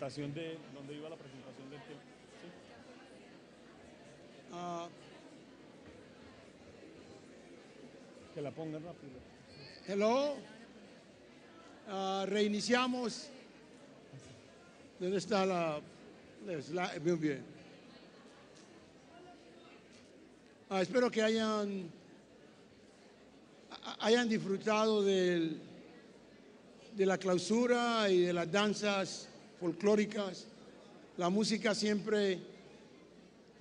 presentación de, ¿dónde iba la presentación del tema? ¿Sí? Que la pongan rápido. Hello. Reiniciamos. ¿Dónde está la slide? Muy bien. Espero que hayan disfrutado de la clausura y de las danzas folclóricas. La música siempre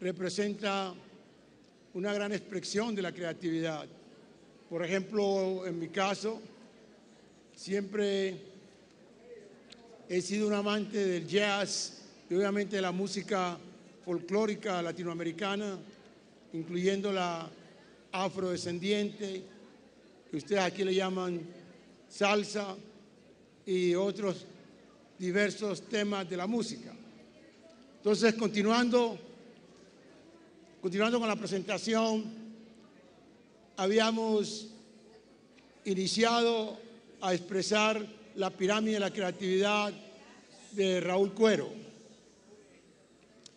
representa una gran expresión de la creatividad. Por ejemplo, en mi caso, siempre he sido un amante del jazz y obviamente de la música folclórica latinoamericana, incluyendo la afrodescendiente, que ustedes aquí le llaman salsa, y otros diversos temas de la música. Entonces, continuando con la presentación, habíamos iniciado a expresar la pirámide de la creatividad de Raúl Cuero.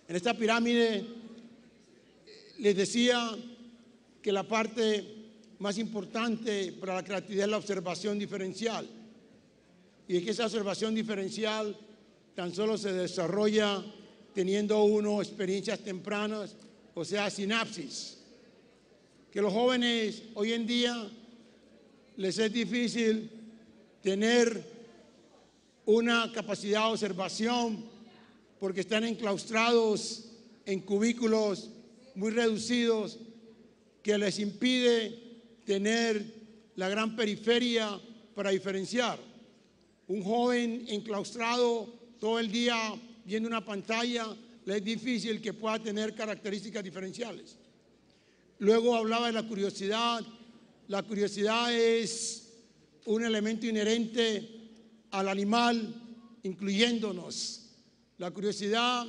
En esta pirámide les decía que la parte más importante para la creatividad es la observación diferencial. Y es que esa observación diferencial tan solo se desarrolla teniendo uno experiencias tempranas, o sea, sinapsis. Que los jóvenes hoy en día les es difícil tener una capacidad de observación porque están enclaustrados en cubículos muy reducidos que les impide tener la gran periferia para diferenciar. Un joven enclaustrado todo el día viendo una pantalla, le es difícil que pueda tener características diferenciales. Luego hablaba de la curiosidad. La curiosidad es un elemento inherente al animal, incluyéndonos. La curiosidad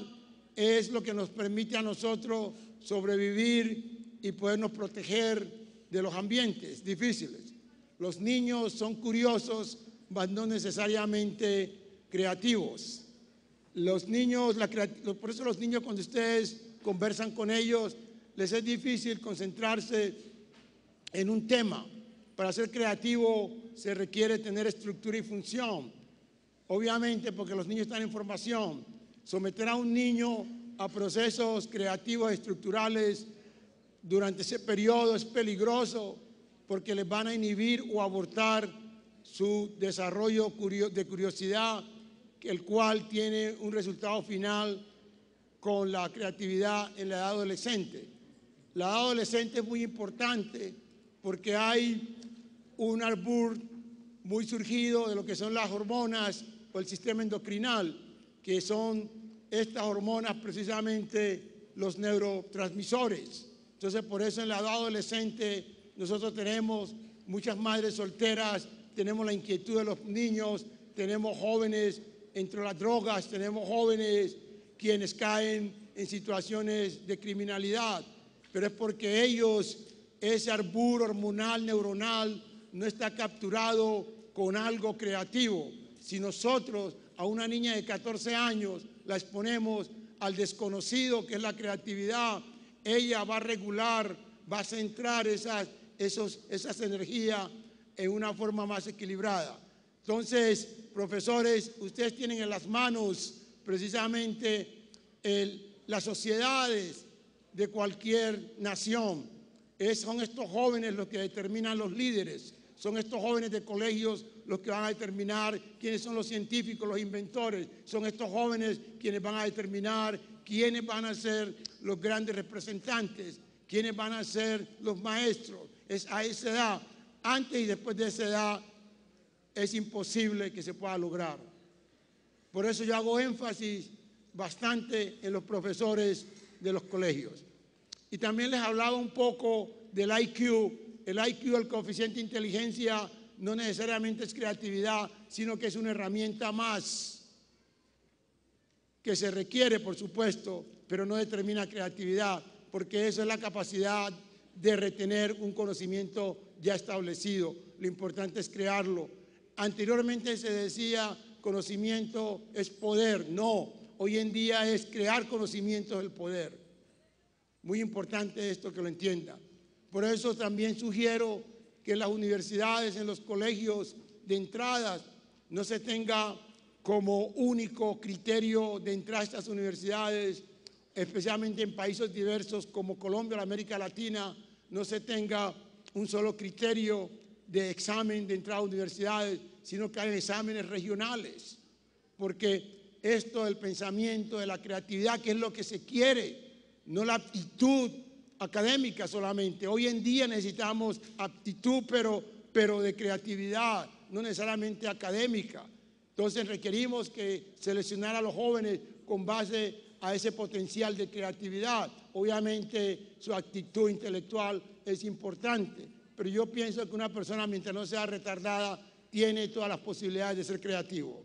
es lo que nos permite a nosotros sobrevivir y podernos proteger de los ambientes difíciles. Los niños son curiosos, mas no necesariamente creativos. Los niños, por eso los niños, cuando ustedes conversan con ellos, les es difícil concentrarse en un tema. Para ser creativo se requiere tener estructura y función. Obviamente, porque los niños están en formación. Someter a un niño a procesos creativos estructurales durante ese periodo es peligroso porque les van a inhibir o abortar su desarrollo de curiosidad, el cual tiene un resultado final con la creatividad en la edad adolescente. La edad adolescente es muy importante porque hay un albur muy surgido de lo que son las hormonas o el sistema endocrinal, que son estas hormonas precisamente los neurotransmisores. Entonces, por eso en la edad adolescente nosotros tenemos muchas madres solteras, tenemos la inquietud de los niños, tenemos jóvenes entre las drogas, tenemos jóvenes quienes caen en situaciones de criminalidad, pero es porque ellos, ese arbur hormonal, neuronal, no está capturado con algo creativo. Si nosotros a una niña de 14 años la exponemos al desconocido, que es la creatividad, ella va a regular, va a centrar esas energías en una forma más equilibrada. Entonces, profesores, ustedes tienen en las manos precisamente las sociedades de cualquier nación. Son estos jóvenes los que determinan los líderes, son estos jóvenes de colegios los que van a determinar quiénes son los científicos, los inventores, son estos jóvenes quienes van a determinar quiénes van a ser los grandes representantes, quiénes van a ser los maestros. Es a esa edad, antes y después de esa edad, es imposible que se pueda lograr. Por eso yo hago énfasis bastante en los profesores de los colegios. Y también les hablaba un poco del IQ. El IQ, el coeficiente de inteligencia, no necesariamente es creatividad, sino que es una herramienta más que se requiere, por supuesto, pero no determina creatividad, porque eso es la capacidad de retener un conocimiento ya establecido. Lo importante es crearlo. Anteriormente se decía conocimiento es poder. No, hoy en día es crear conocimiento del poder. Muy importante esto que lo entiendan. Por eso también sugiero que en las universidades, en los colegios de entradas, no se tenga como único criterio de entrar a estas universidades, especialmente en países diversos como Colombia o la América Latina, no se tenga un solo criterio de examen de entrada a universidades, sino que hay exámenes regionales, porque esto del pensamiento, de la creatividad, que es lo que se quiere, no la aptitud académica solamente. Hoy en día necesitamos aptitud, pero de creatividad, no necesariamente académica. Entonces requerimos que seleccionar a los jóvenes con base a ese potencial de creatividad. Obviamente su actitud intelectual es importante, pero yo pienso que una persona, mientras no sea retardada, tiene todas las posibilidades de ser creativo.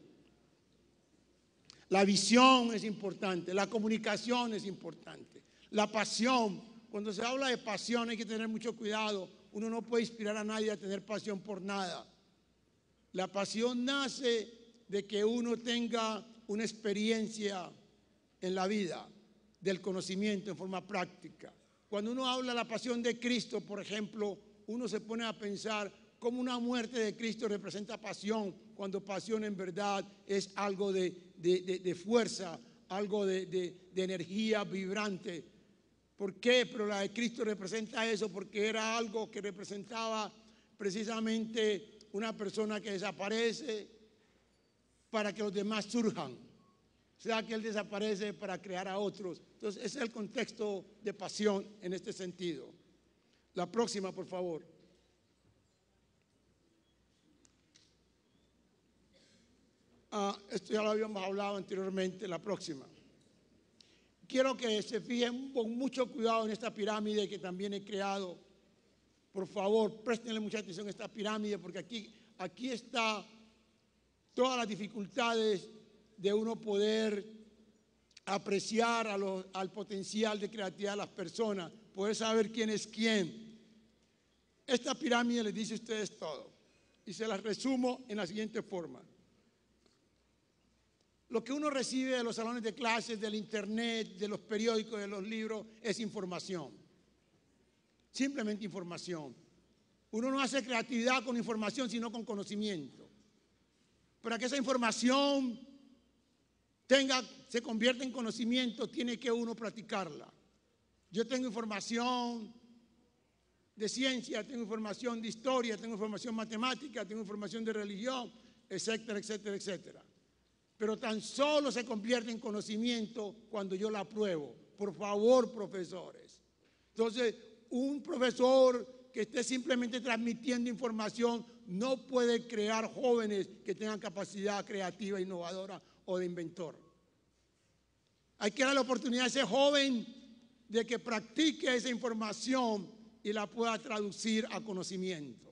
La visión es importante, la comunicación es importante, la pasión. Cuando se habla de pasión hay que tener mucho cuidado. Uno no puede inspirar a nadie a tener pasión por nada. La pasión nace de que uno tenga una experiencia en la vida, del conocimiento en forma práctica. Cuando uno habla de la pasión de Cristo, por ejemplo, uno se pone a pensar cómo una muerte de Cristo representa pasión, cuando pasión en verdad es algo de fuerza, algo de energía vibrante. ¿Por qué? Pero la de Cristo representa eso, porque era algo que representaba precisamente una persona que desaparece para que los demás surjan. O sea, que Él desaparece para crear a otros. Entonces, ese es el contexto de pasión en este sentido. La próxima, por favor. Esto ya lo habíamos hablado anteriormente. La próxima. Quiero que se fijen con mucho cuidado en esta pirámide que también he creado. Por favor, préstenle mucha atención a esta pirámide, porque aquí está todas las dificultades de uno poder apreciar al potencial de creatividad de las personas, poder saber quién es quién. Esta pirámide les dice a ustedes todo, y se las resumo en la siguiente forma. Lo que uno recibe de los salones de clases, del internet, de los periódicos, de los libros, es información. Simplemente información. Uno no hace creatividad con información, sino con conocimiento. Para que esa información se convierta en conocimiento, tiene que uno practicarla. Yo tengo información de ciencia, tengo información de historia, tengo información matemática, tengo información de religión, etcétera, etcétera, etcétera. Pero tan solo se convierte en conocimiento cuando yo la apruebo. Por favor, profesores. Entonces, un profesor que esté simplemente transmitiendo información no puede crear jóvenes que tengan capacidad creativa, innovadora o de inventor. Hay que dar la oportunidad a ese joven de que practique esa información y la pueda traducir a conocimiento.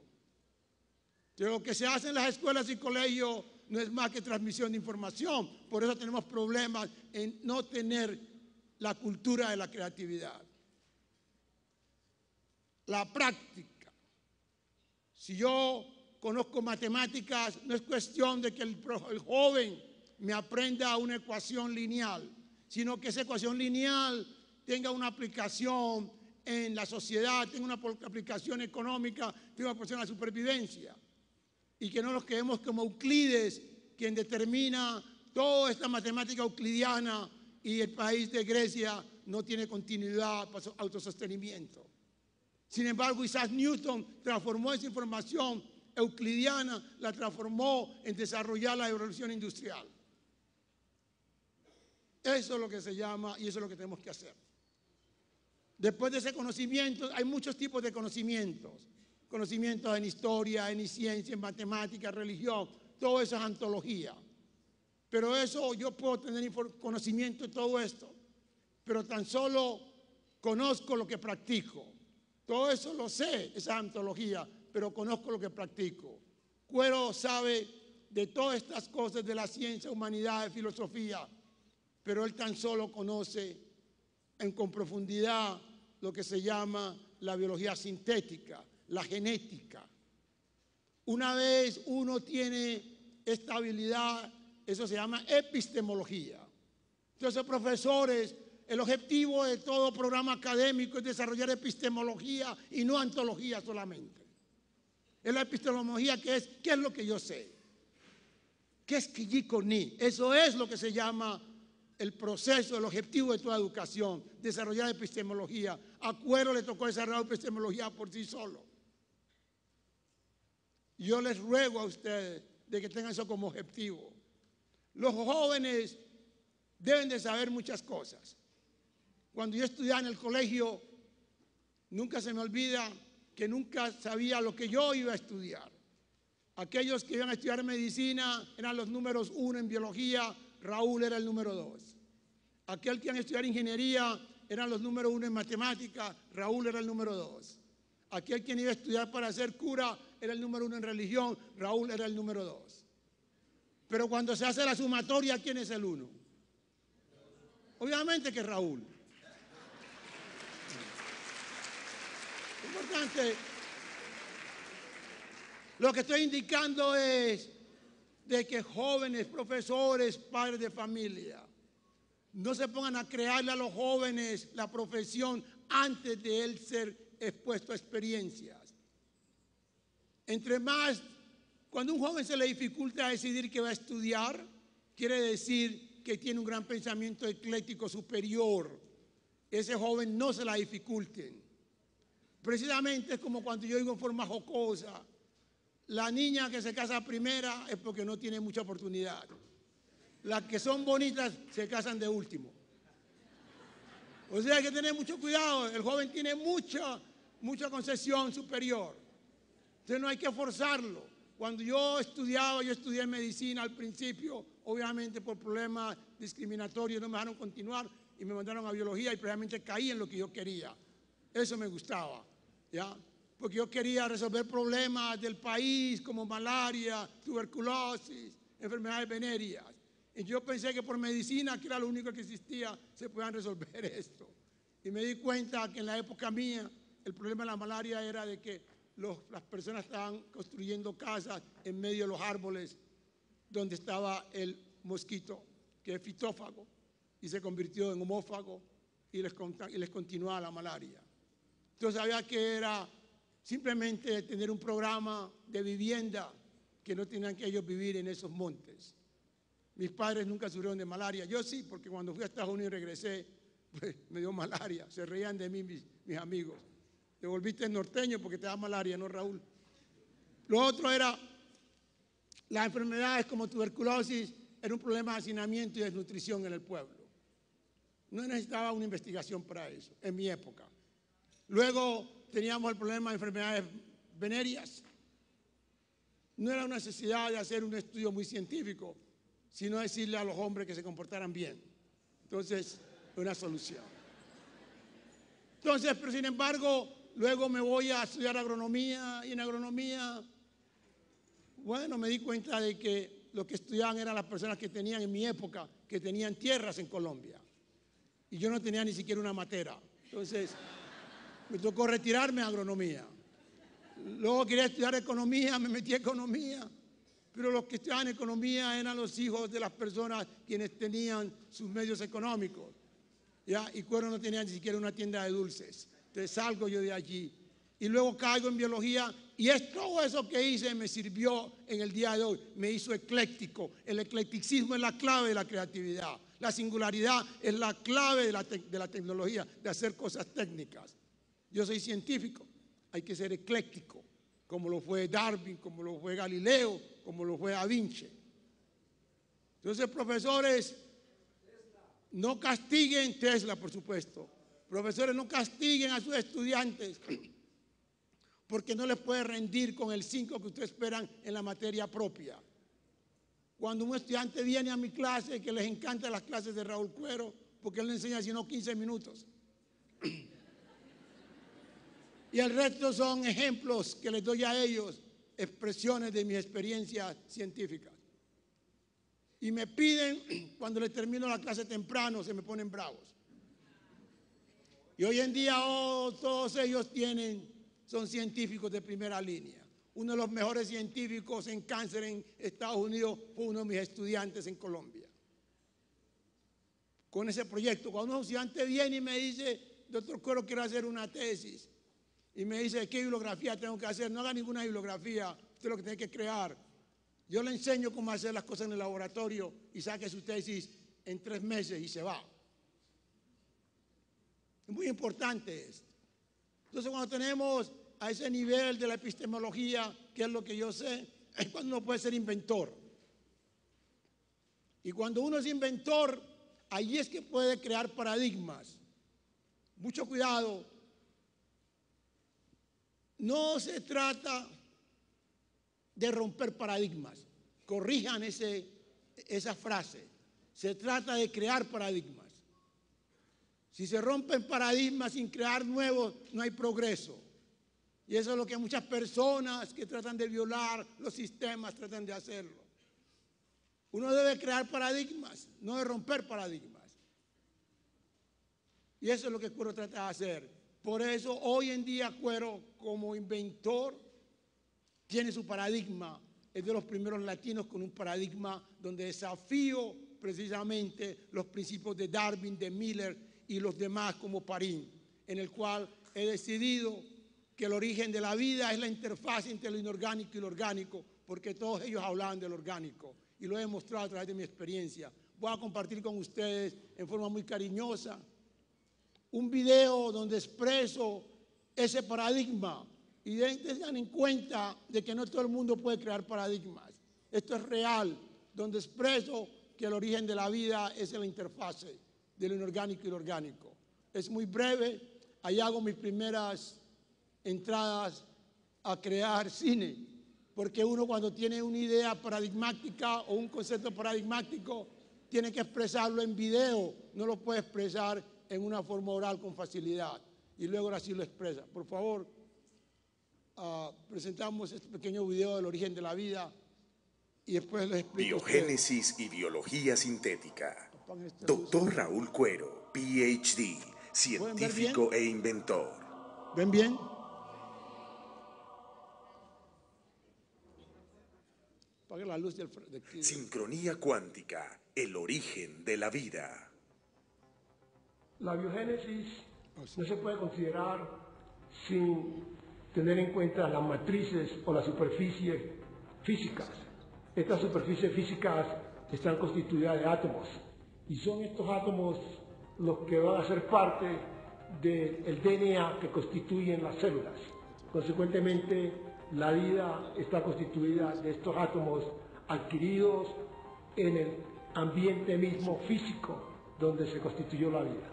Lo que se hace en las escuelas y colegios no es más que transmisión de información. Por eso tenemos problemas en no tener la cultura de la creatividad. La práctica. Si yo conozco matemáticas, no es cuestión de que el joven me aprenda una ecuación lineal, sino que esa ecuación lineal tenga una aplicación en la sociedad, tenga una aplicación económica, tenga una aplicación en la supervivencia. Y que no nos quedemos como Euclides, quien determina toda esta matemática euclidiana, y el país de Grecia no tiene continuidad para su autosostenimiento. Sin embargo, Isaac Newton transformó esa información euclidiana, la transformó en desarrollar la revolución industrial. Eso es lo que se llama y eso es lo que tenemos que hacer. Después de ese conocimiento, hay muchos tipos de conocimientos. Conocimientos en historia, en ciencia, en matemática, religión, todo eso es antología. Pero eso, yo puedo tener conocimiento de todo esto, pero tan solo conozco lo que practico. Todo eso lo sé, esa antología, pero conozco lo que practico. Cuero sabe de todas estas cosas de la ciencia, humanidad, filosofía, pero él tan solo conoce con profundidad lo que se llama la biología sintética, la genética. Una vez uno tiene esta habilidad Eso se llama epistemología. Entonces, profesores, el objetivo de todo programa académico es desarrollar epistemología y no antología solamente. Es la epistemología que es, ¿qué es lo que yo sé? ¿Qué es Kijiko-ni? Eso es lo que se llama el proceso, el objetivo de toda educación, desarrollar epistemología. A Cuero le tocó desarrollar epistemología por sí solo. Yo les ruego a ustedes de que tengan eso como objetivo. Los jóvenes deben de saber muchas cosas. Cuando yo estudiaba en el colegio, nunca se me olvida que nunca sabía lo que yo iba a estudiar. Aquellos que iban a estudiar medicina eran los números 1 en biología, Raúl era el número 2. Aquel que iba a estudiar ingeniería eran los números 1 en matemática, Raúl era el número 2. Aquel que iba a estudiar para ser cura era el número 1 en religión, Raúl era el número 2. Pero cuando se hace la sumatoria, ¿quién es el 1? Obviamente que Raúl. Importante. Lo que estoy indicando es de que jóvenes, profesores, padres de familia, no se pongan a crearle a los jóvenes la profesión antes de él ser expuesto a experiencias. Entre más, cuando a un joven se le dificulta decidir qué va a estudiar, quiere decir que tiene un gran pensamiento ecléctico superior. Ese joven no se la dificulten. Precisamente es como cuando yo digo en forma jocosa, la niña que se casa primera es porque no tiene mucha oportunidad. Las que son bonitas se casan de último. O sea, hay que tener mucho cuidado. El joven tiene mucha concesión superior. Entonces no hay que forzarlo. Cuando yo estudié medicina al principio, obviamente por problemas discriminatorios no me dejaron continuar y me mandaron a biología y precisamente caí en lo que yo quería. Eso me gustaba, ¿ya? Porque yo quería resolver problemas del país como malaria, tuberculosis, enfermedades venéreas. Y yo pensé que por medicina, que era lo único que existía, se podían resolver esto. Y me di cuenta que en la época mía el problema de la malaria era de que las personas estaban construyendo casas en medio de los árboles donde estaba el mosquito, que es fitófago, y se convirtió en homófago y les continuaba la malaria. Entonces sabía que era simplemente tener un programa de vivienda que no tenían que ellos vivir en esos montes. Mis padres nunca sufrieron de malaria. Yo sí, porque cuando fui a Estados Unidos y regresé, pues me dio malaria. Se reían de mí mis amigos. Te volviste norteño porque te da malaria, ¿no, Raúl? Lo otro era las enfermedades como tuberculosis, era un problema de hacinamiento y desnutrición en el pueblo. No necesitaba una investigación para eso, en mi época. Luego teníamos el problema de enfermedades venéreas. No era una necesidad de hacer un estudio muy científico, sino decirle a los hombres que se comportaran bien. Entonces, una solución. Entonces, pero sin embargo, luego me voy a estudiar agronomía y en agronomía, bueno, me di cuenta de que lo que estudiaban eran las personas que tenían en mi época, que tenían tierras en Colombia. Y yo no tenía ni siquiera una matera. Entonces, me tocó retirarme a agronomía. Luego quería estudiar economía, me metí a economía. Pero los que estudiaban economía eran los hijos de las personas quienes tenían sus medios económicos. ¿Ya? Y Cuero no tenía ni siquiera una tienda de dulces. Entonces salgo yo de allí. Y luego caigo en biología. Y todo eso que hice me sirvió en el día de hoy. Me hizo ecléctico. El eclecticismo es la clave de la creatividad. La singularidad es la clave de la tecnología, de hacer cosas técnicas. Yo soy científico. Hay que ser ecléctico, como lo fue Darwin, como lo fue Galileo, como lo fue Da Vinci. Entonces, profesores, no castiguen, Tesla, por supuesto. Profesores, no castiguen a sus estudiantes porque no les puede rendir con el 5 que ustedes esperan en la materia propia. Cuando un estudiante viene a mi clase, que les encantan las clases de Raúl Cuero, porque él le enseña sino 15 minutos. Y el resto son ejemplos que les doy a ellos, expresiones de mis experiencias científicas. Y me piden, cuando les termino la clase temprano, se me ponen bravos. Y hoy en día todos ellos son científicos de primera línea. uno de los mejores científicos en cáncer en Estados Unidos, fue uno de mis estudiantes en Colombia. Con ese proyecto, cuando un estudiante viene y me dice, doctor Cuero, quiero hacer una tesis, y me dice, ¿qué bibliografía tengo que hacer? No haga ninguna bibliografía, usted lo que tiene que crear. Yo le enseño cómo hacer las cosas en el laboratorio y saque su tesis en 3 meses y se va. Es muy importante esto. Entonces, cuando tenemos a ese nivel de la epistemología, que es lo que yo sé, es cuando uno puede ser inventor. Y cuando uno es inventor, ahí es que puede crear paradigmas. Mucho cuidado. No se trata de romper paradigmas. Corrijan esa frase. Se trata de crear paradigmas. Si se rompen paradigmas sin crear nuevos, no hay progreso. Y eso es lo que muchas personas que tratan de violar los sistemas tratan de hacerlo. Uno debe crear paradigmas, no de romper paradigmas. Y eso es lo que Cuero trata de hacer. Por eso hoy en día Cuero, como inventor, tiene su paradigma. Es de los primeros latinos con un paradigma donde desafío precisamente los principios de Darwin, de Miller y los demás como Parín, en el cual he decidido que el origen de la vida es la interfaz entre lo inorgánico y lo orgánico, porque todos ellos hablaban del orgánico y lo he demostrado a través de mi experiencia. Voy a compartir con ustedes en forma muy cariñosa un video donde expreso ese paradigma y tengan en cuenta de que no todo el mundo puede crear paradigmas. Esto es real, donde expreso que el origen de la vida es en la interfase de lo inorgánico y lo orgánico. Es muy breve, ahí hago mis primeras entradas a crear cine, porque uno cuando tiene una idea paradigmática o un concepto paradigmático tiene que expresarlo en video, no lo puede expresar en una forma oral con facilidad, y luego así lo expresa. Por favor, presentamos este pequeño video del origen de la vida y después les explico. Biogénesis y biología sintética. Doctor Raúl Cuero, PhD, científico e inventor. ¿Ven bien? Apague la luz de aquí. Sincronía cuántica, el origen de la vida. La biogénesis no se puede considerar sin tener en cuenta las matrices o las superficies físicas. Estas superficies físicas están constituidas de átomos y son estos átomos los que van a ser parte del DNA que constituyen las células. Consecuentemente, la vida está constituida de estos átomos adquiridos en el ambiente mismo físico donde se constituyó la vida.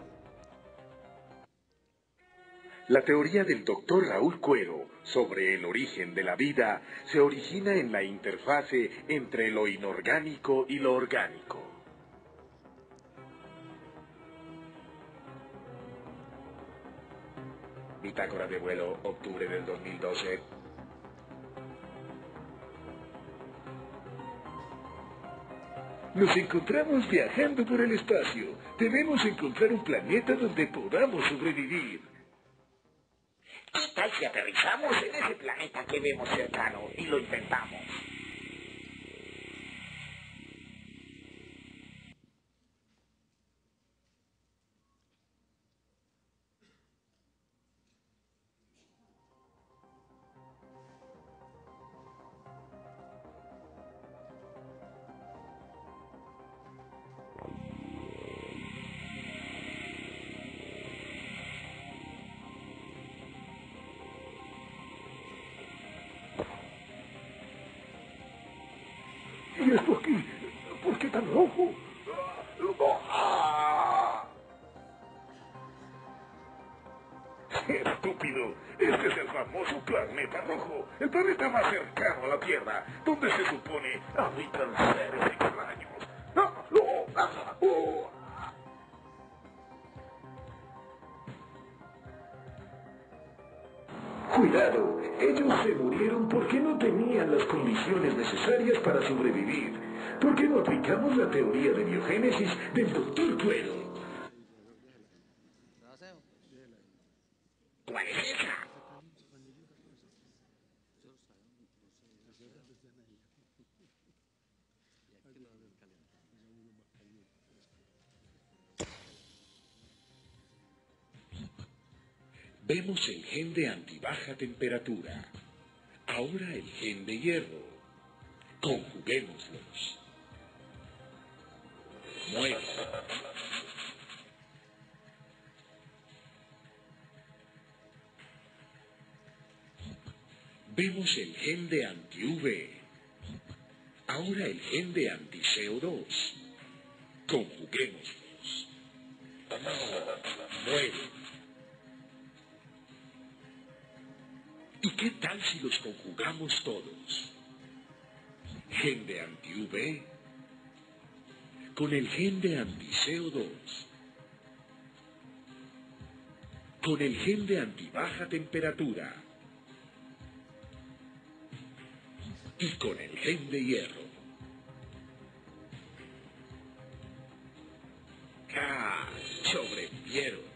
La teoría del doctor Raúl Cuero sobre el origen de la vida se origina en la interfase entre lo inorgánico y lo orgánico. Bitácora de vuelo, octubre del 2012. Nos encontramos viajando por el espacio. Debemos encontrar un planeta donde podamos sobrevivir. ¿Qué tal si aterrizamos en ese planeta que vemos cercano y lo intentamos? ¿Y esto aquí? ¿Por qué tan rojo? Estúpido, este es el famoso planeta rojo, el planeta más cercano a la Tierra, donde se supone habitan seres extraños. Cuidado, ellos se murieron porque no tenían las condiciones necesarias para sobrevivir. ¿Por qué no aplicamos la teoría de biogénesis del doctor Cuero? ¿Cuál es esa? Vemos el gen de antibaja temperatura. Ahora el gen de hierro. Conjuguémoslos. Muere. Vemos el gen de anti-UV. Ahora el gen de anti-CO2. Conjuguémoslos. Muere. ¿Y qué tal si los conjugamos todos? Gen de anti-UV con el gen de anti-CO2, con el gen de antibaja temperatura y con el gen de hierro. ¡Ah! Sobrevivieron.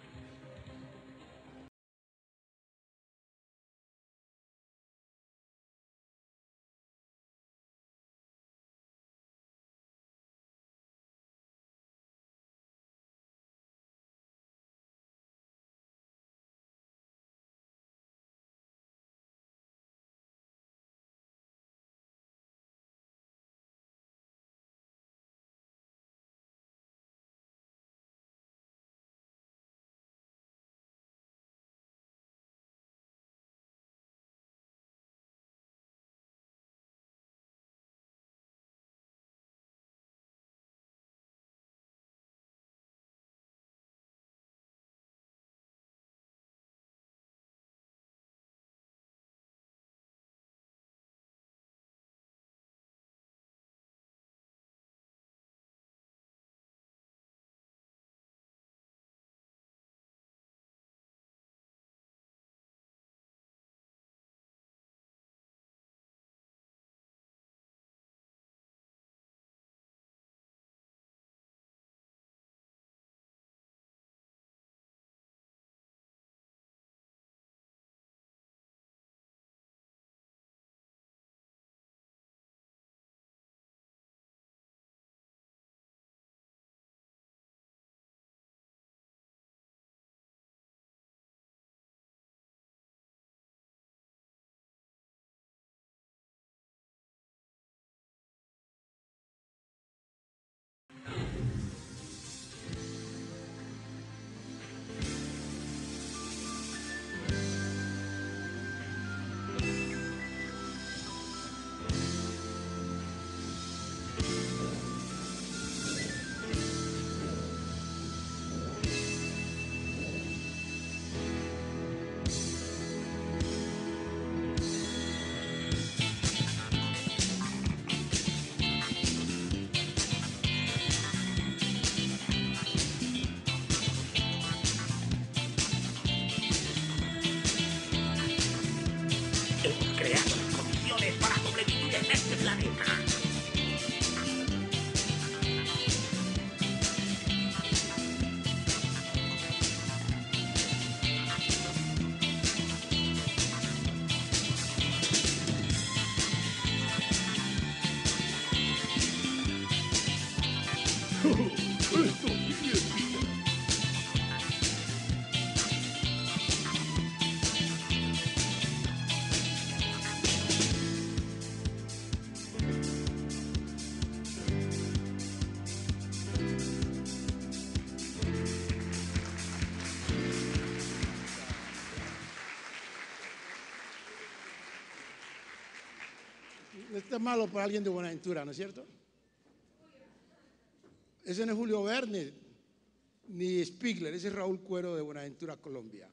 Hemos creado las condiciones para sobrevivir en este planeta. Esto sí es vida. Esto es malo para alguien de Buenaventura, ¿no es cierto? Ese no es Julio Verne ni Spiegler, ese es Raúl Cuero de Buenaventura, Colombia.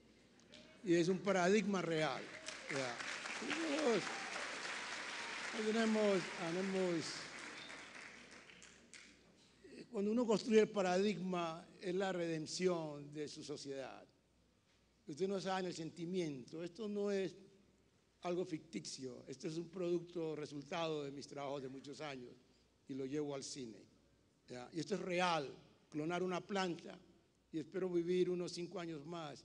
Y es un paradigma real. Ya. Cuando uno construye el paradigma, es la redención de su sociedad. Ustedes no saben el sentimiento. Esto no es algo ficticio. Esto es un producto, resultado de mis trabajos de muchos años y lo llevo al cine. ¿Ya? Y esto es real, clonar una planta, y espero vivir unos 5 años más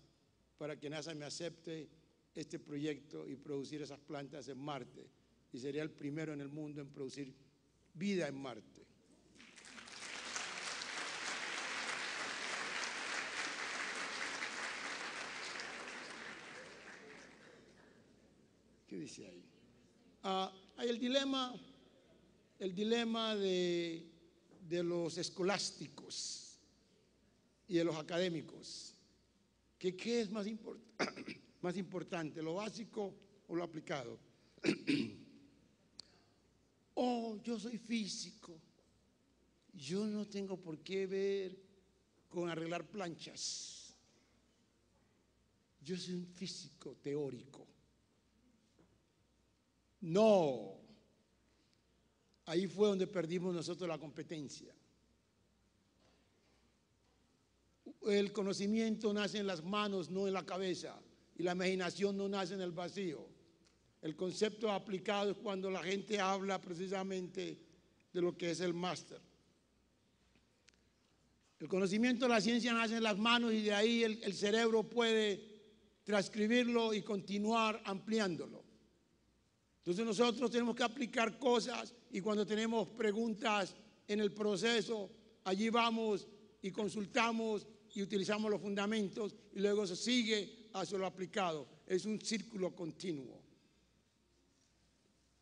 para que NASA me acepte este proyecto y producir esas plantas en Marte. Y sería el primero en el mundo en producir vida en Marte. dice ahí? Hay el dilema de los escolásticos y de los académicos. ¿Qué es más importante, lo básico o lo aplicado? Yo soy físico, yo no tengo por qué ver con arreglar planchas. Yo soy un físico teórico. No, ahí fue donde perdimos nosotros la competencia. El conocimiento nace en las manos, no en la cabeza, y la imaginación no nace en el vacío. El concepto aplicado es cuando la gente habla precisamente de lo que es el máster. El conocimiento de la ciencia nace en las manos y de ahí el cerebro puede transcribirlo y continuar ampliándolo. Entonces nosotros tenemos que aplicar cosas y cuando tenemos preguntas en el proceso, allí vamos y consultamos y utilizamos los fundamentos y luego se sigue hacia lo aplicado. Es un círculo continuo.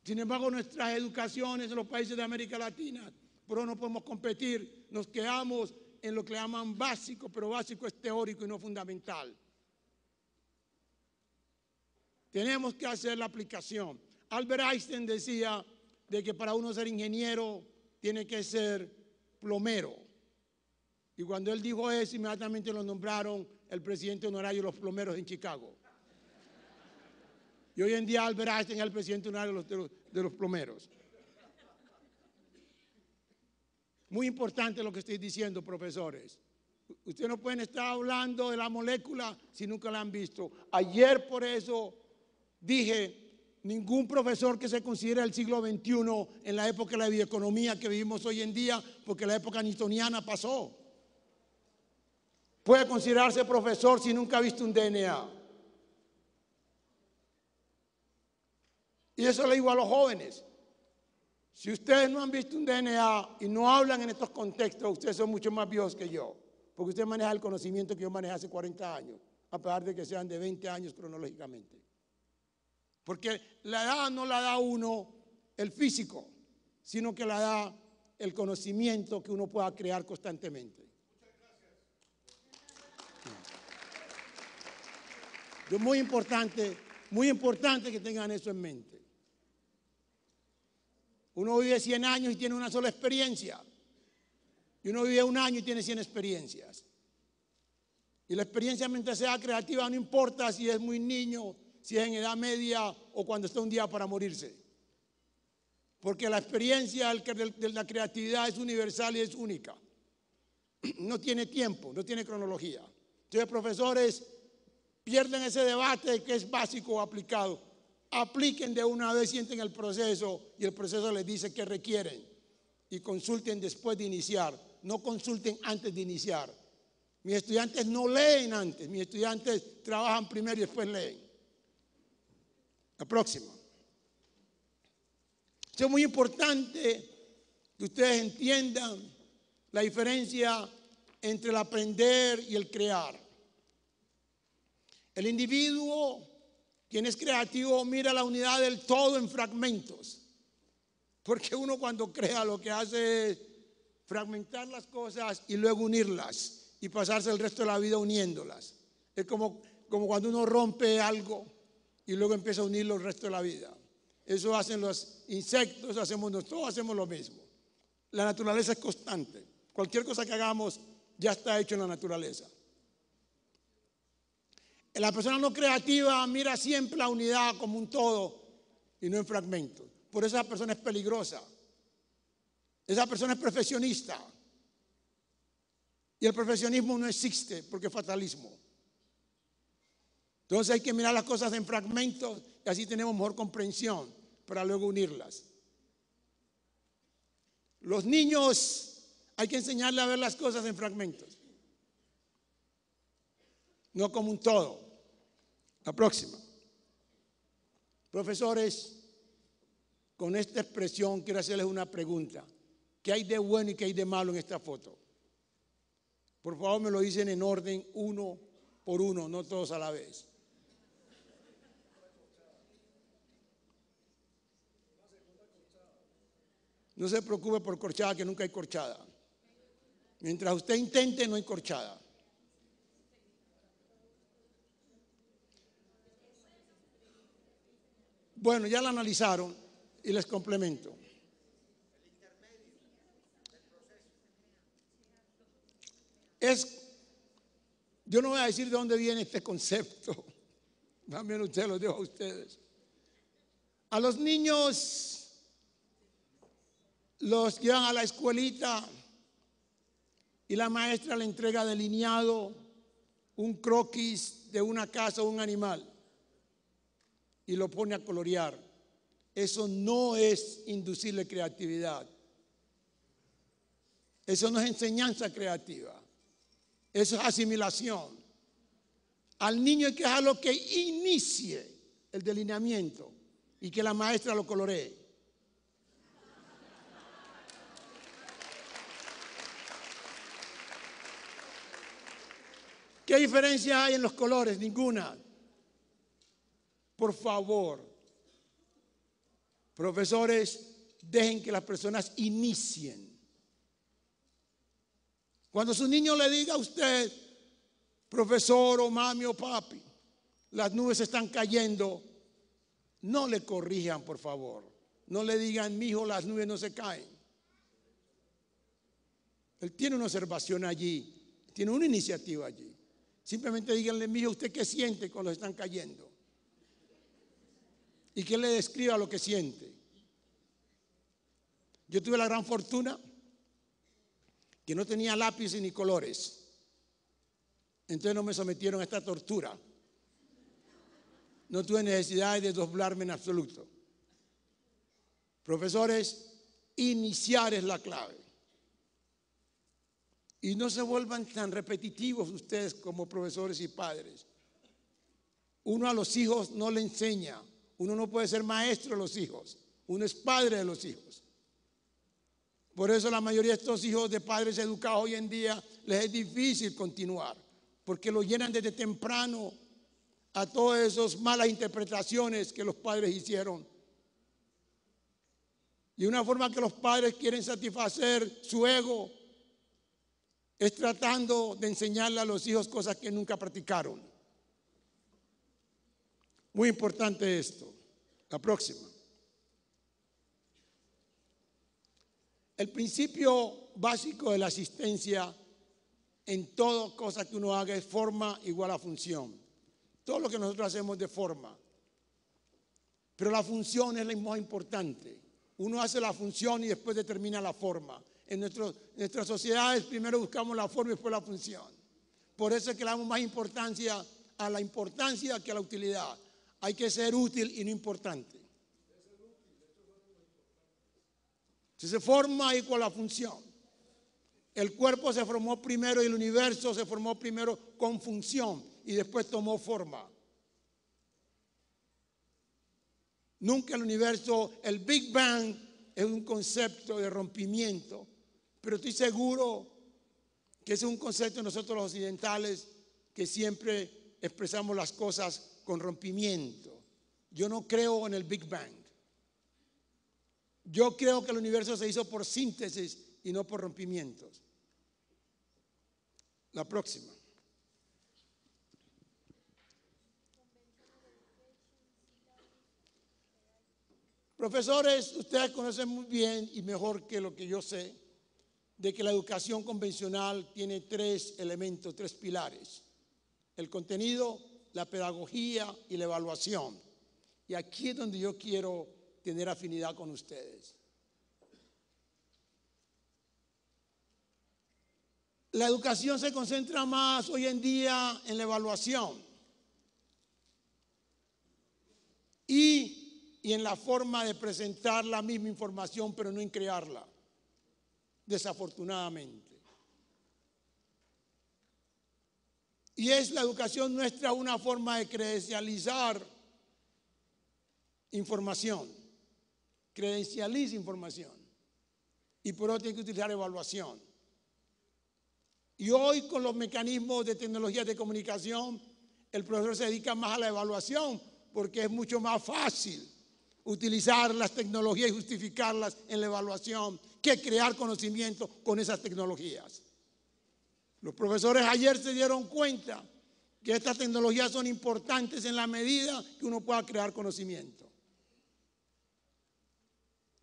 Sin embargo, nuestras educaciones en los países de América Latina, pero no podemos competir, nos quedamos en lo que le llaman básico, pero básico es teórico y no fundamental. Tenemos que hacer la aplicación. Albert Einstein decía de que para uno ser ingeniero tiene que ser plomero. Y cuando él dijo eso, inmediatamente lo nombraron el presidente honorario de los plomeros en Chicago. Y hoy en día Albert Einstein es el presidente honorario de los plomeros. Muy importante lo que estoy diciendo, profesores. Ustedes no pueden estar hablando de la molécula si nunca la han visto. Ayer por eso dije, ningún profesor que se considere el siglo XXI en la época de la bioeconomía que vivimos hoy en día, porque la época newtoniana pasó, puede considerarse profesor si nunca ha visto un DNA. Y eso le digo a los jóvenes. Si ustedes no han visto un DNA y no hablan en estos contextos, ustedes son mucho más viejos que yo, porque ustedes manejan el conocimiento que yo manejé hace 40 años, a pesar de que sean de 20 años cronológicamente. Porque la edad no la da uno el físico, sino que la da el conocimiento que uno pueda crear constantemente. Es muy importante que tengan eso en mente. Uno vive 100 años y tiene una sola experiencia. Y uno vive 1 año y tiene 100 experiencias. Y la experiencia, mientras sea creativa, no importa si es muy niño, si es en edad media o cuando está un día para morirse. Porque la experiencia de la creatividad es universal y es única. No tiene tiempo, no tiene cronología. Entonces, profesores, pierden ese debate de qué es básico o aplicado. Apliquen de una vez, sienten el proceso y el proceso les dice qué requieren. Y consulten después de iniciar, no consulten antes de iniciar. Mis estudiantes no leen antes, mis estudiantes trabajan primero y después leen. La próxima. Es muy importante que ustedes entiendan la diferencia entre el aprender y el crear. El individuo, quien es creativo, mira la unidad del todo en fragmentos. Porque uno cuando crea lo que hace es fragmentar las cosas y luego unirlas y pasarse el resto de la vida uniéndolas. Es como cuando uno rompe algo y luego empieza a unirlo el resto de la vida. Eso hacen los insectos, todos hacemos lo mismo. La naturaleza es constante. Cualquier cosa que hagamos ya está hecho en la naturaleza. La persona no creativa mira siempre la unidad como un todo y no en fragmentos. Por eso esa persona es peligrosa. Esa persona es perfeccionista. Y el perfeccionismo no existe porque es fatalismo. Entonces hay que mirar las cosas en fragmentos y así tenemos mejor comprensión para luego unirlas. Los niños hay que enseñarles a ver las cosas en fragmentos, no como un todo. La próxima. Profesores, con esta expresión quiero hacerles una pregunta. ¿Qué hay de bueno y qué hay de malo en esta foto? Por favor, me lo dicen en orden, uno por uno, no todos a la vez. No se preocupe por corchada, que nunca hay corchada. Mientras usted intente, no hay corchada. Bueno, ya la analizaron y les complemento. Yo no voy a decir de dónde viene este concepto. También ustedes lo dejo a ustedes. A los niños los llevan a la escuelita y la maestra le entrega delineado un croquis de una casa o un animal y lo pone a colorear. Eso no es inducirle creatividad. Eso no es enseñanza creativa. Eso es asimilación. Al niño hay que dejarlo que inicie el delineamiento y que la maestra lo coloree. ¿Qué diferencia hay en los colores? Ninguna. Por favor, profesores, dejen que las personas inicien. Cuando su niño le diga a usted, profesor o mami o papi, las nubes están cayendo, no le corrijan, por favor. No le digan, mijo, las nubes no se caen. Él tiene una observación allí, tiene una iniciativa allí. Simplemente díganle, mijo, ¿usted qué siente cuando están cayendo? Y que le describa lo que siente. Yo tuve la gran fortuna que no tenía lápices ni colores. Entonces no me sometieron a esta tortura. No tuve necesidad de doblarme en absoluto. Profesores, iniciar es la clave. Y no se vuelvan tan repetitivos ustedes como profesores y padres. Uno a los hijos no le enseña. Uno no puede ser maestro de los hijos. Uno es padre de los hijos. Por eso la mayoría de estos hijos de padres educados hoy en día les es difícil continuar, porque lo llenan desde temprano a todas esas malas interpretaciones que los padres hicieron. Y una forma que los padres quieren satisfacer su ego es tratando de enseñarle a los hijos cosas que nunca practicaron. Muy importante esto. La próxima. El principio básico de la asistencia en toda cosa que uno haga es forma igual a función. Todo lo que nosotros hacemos de forma. Pero la función es lo más importante. Uno hace la función y después determina la forma. En nuestras sociedades primero buscamos la forma y después la función. Por eso es que le damos más importancia a la importancia que a la utilidad. Hay que ser útil y no importante. Si se forma igual a la función. El cuerpo se formó primero y el universo se formó primero con función y después tomó forma. Nunca el universo, el Big Bang es un concepto de rompimiento, pero estoy seguro que es un concepto de nosotros los occidentales que siempre expresamos las cosas con rompimiento. Yo no creo en el Big Bang. Yo creo que el universo se hizo por síntesis y no por rompimientos. La próxima. Profesores, ustedes conocen muy bien y mejor que lo que yo sé, de que la educación convencional tiene tres elementos, tres pilares. El contenido, la pedagogía y la evaluación. Y aquí es donde yo quiero tener afinidad con ustedes. La educación se concentra más hoy en día en la evaluación y en la forma de presentar la misma información, pero no en crearla, desafortunadamente. Y es la educación nuestra una forma de credencializar información, credencializa información, y por otro tiene que utilizar evaluación. Y hoy con los mecanismos de tecnologías de comunicación, el profesor se dedica más a la evaluación porque es mucho más fácil. utilizar las tecnologías y justificarlas en la evaluación que crear conocimiento con esas tecnologías. Los profesores ayer se dieron cuenta que estas tecnologías son importantes en la medida que uno pueda crear conocimiento.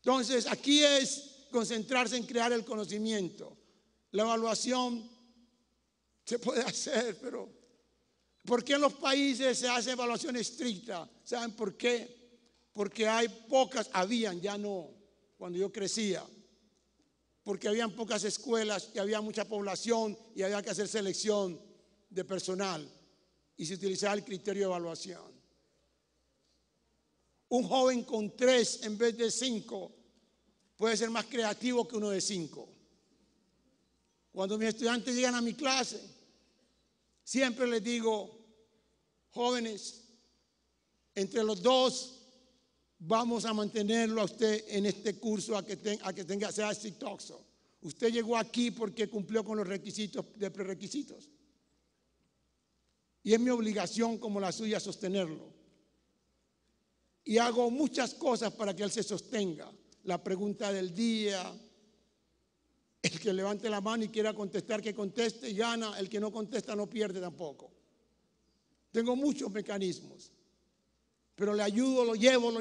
Entonces, aquí es concentrarse en crear el conocimiento. La evaluación se puede hacer, pero ¿por qué en los países se hace evaluación estricta? ¿Saben por qué? Porque hay pocas, habían, ya no, cuando yo crecía, porque habían pocas escuelas y había mucha población y había que hacer selección de personal y se utilizaba el criterio de evaluación. Un joven con 3 en vez de 5 puede ser más creativo que uno de 5. Cuando mis estudiantes llegan a mi clase, siempre les digo, jóvenes, entre los 2 vamos a mantenerlo a usted en este curso a que tenga, sea exitoso. Usted llegó aquí porque cumplió con los requisitos de prerequisitos. Y es mi obligación como la suya sostenerlo. Y hago muchas cosas para que él se sostenga. La pregunta del día, el que levante la mano y quiera contestar, que conteste y gana. El que no contesta no pierde tampoco. Tengo muchos mecanismos. Pero le ayudo, lo llevo.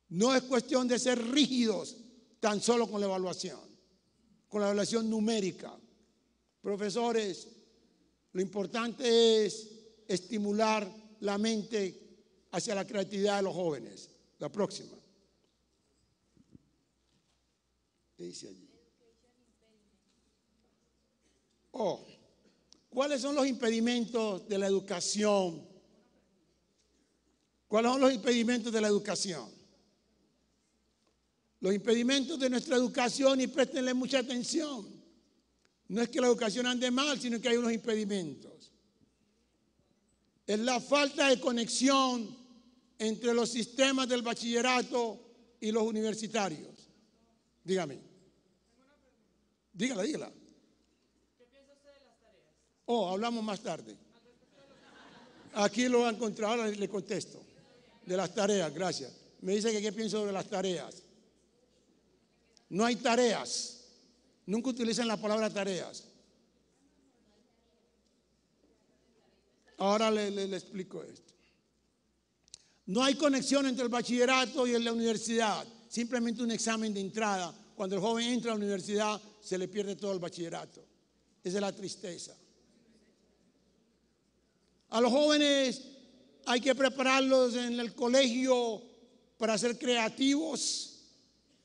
No es cuestión de ser rígidos tan solo con la evaluación numérica. Profesores, lo importante es estimular la mente hacia la creatividad de los jóvenes. La próxima. ¿Qué dice allí? ¿Cuáles son los impedimentos de la educación? ¿Cuáles son los impedimentos de la educación? Los impedimentos de nuestra educación, y préstenle mucha atención, no es que la educación ande mal, sino que hay unos impedimentos. Es la falta de conexión entre los sistemas del bachillerato y los universitarios. Dígame. Dígala. Hablamos más tarde. Aquí lo va a encontrar, ahora le contesto. De las tareas, gracias. Me dice que qué pienso de las tareas. No hay tareas. Nunca utilicen la palabra tareas. Ahora le explico esto. No hay conexión entre el bachillerato y la universidad. Simplemente un examen de entrada. Cuando el joven entra a la universidad, se le pierde todo el bachillerato. Esa es la tristeza. A los jóvenes hay que prepararlos en el colegio para ser creativos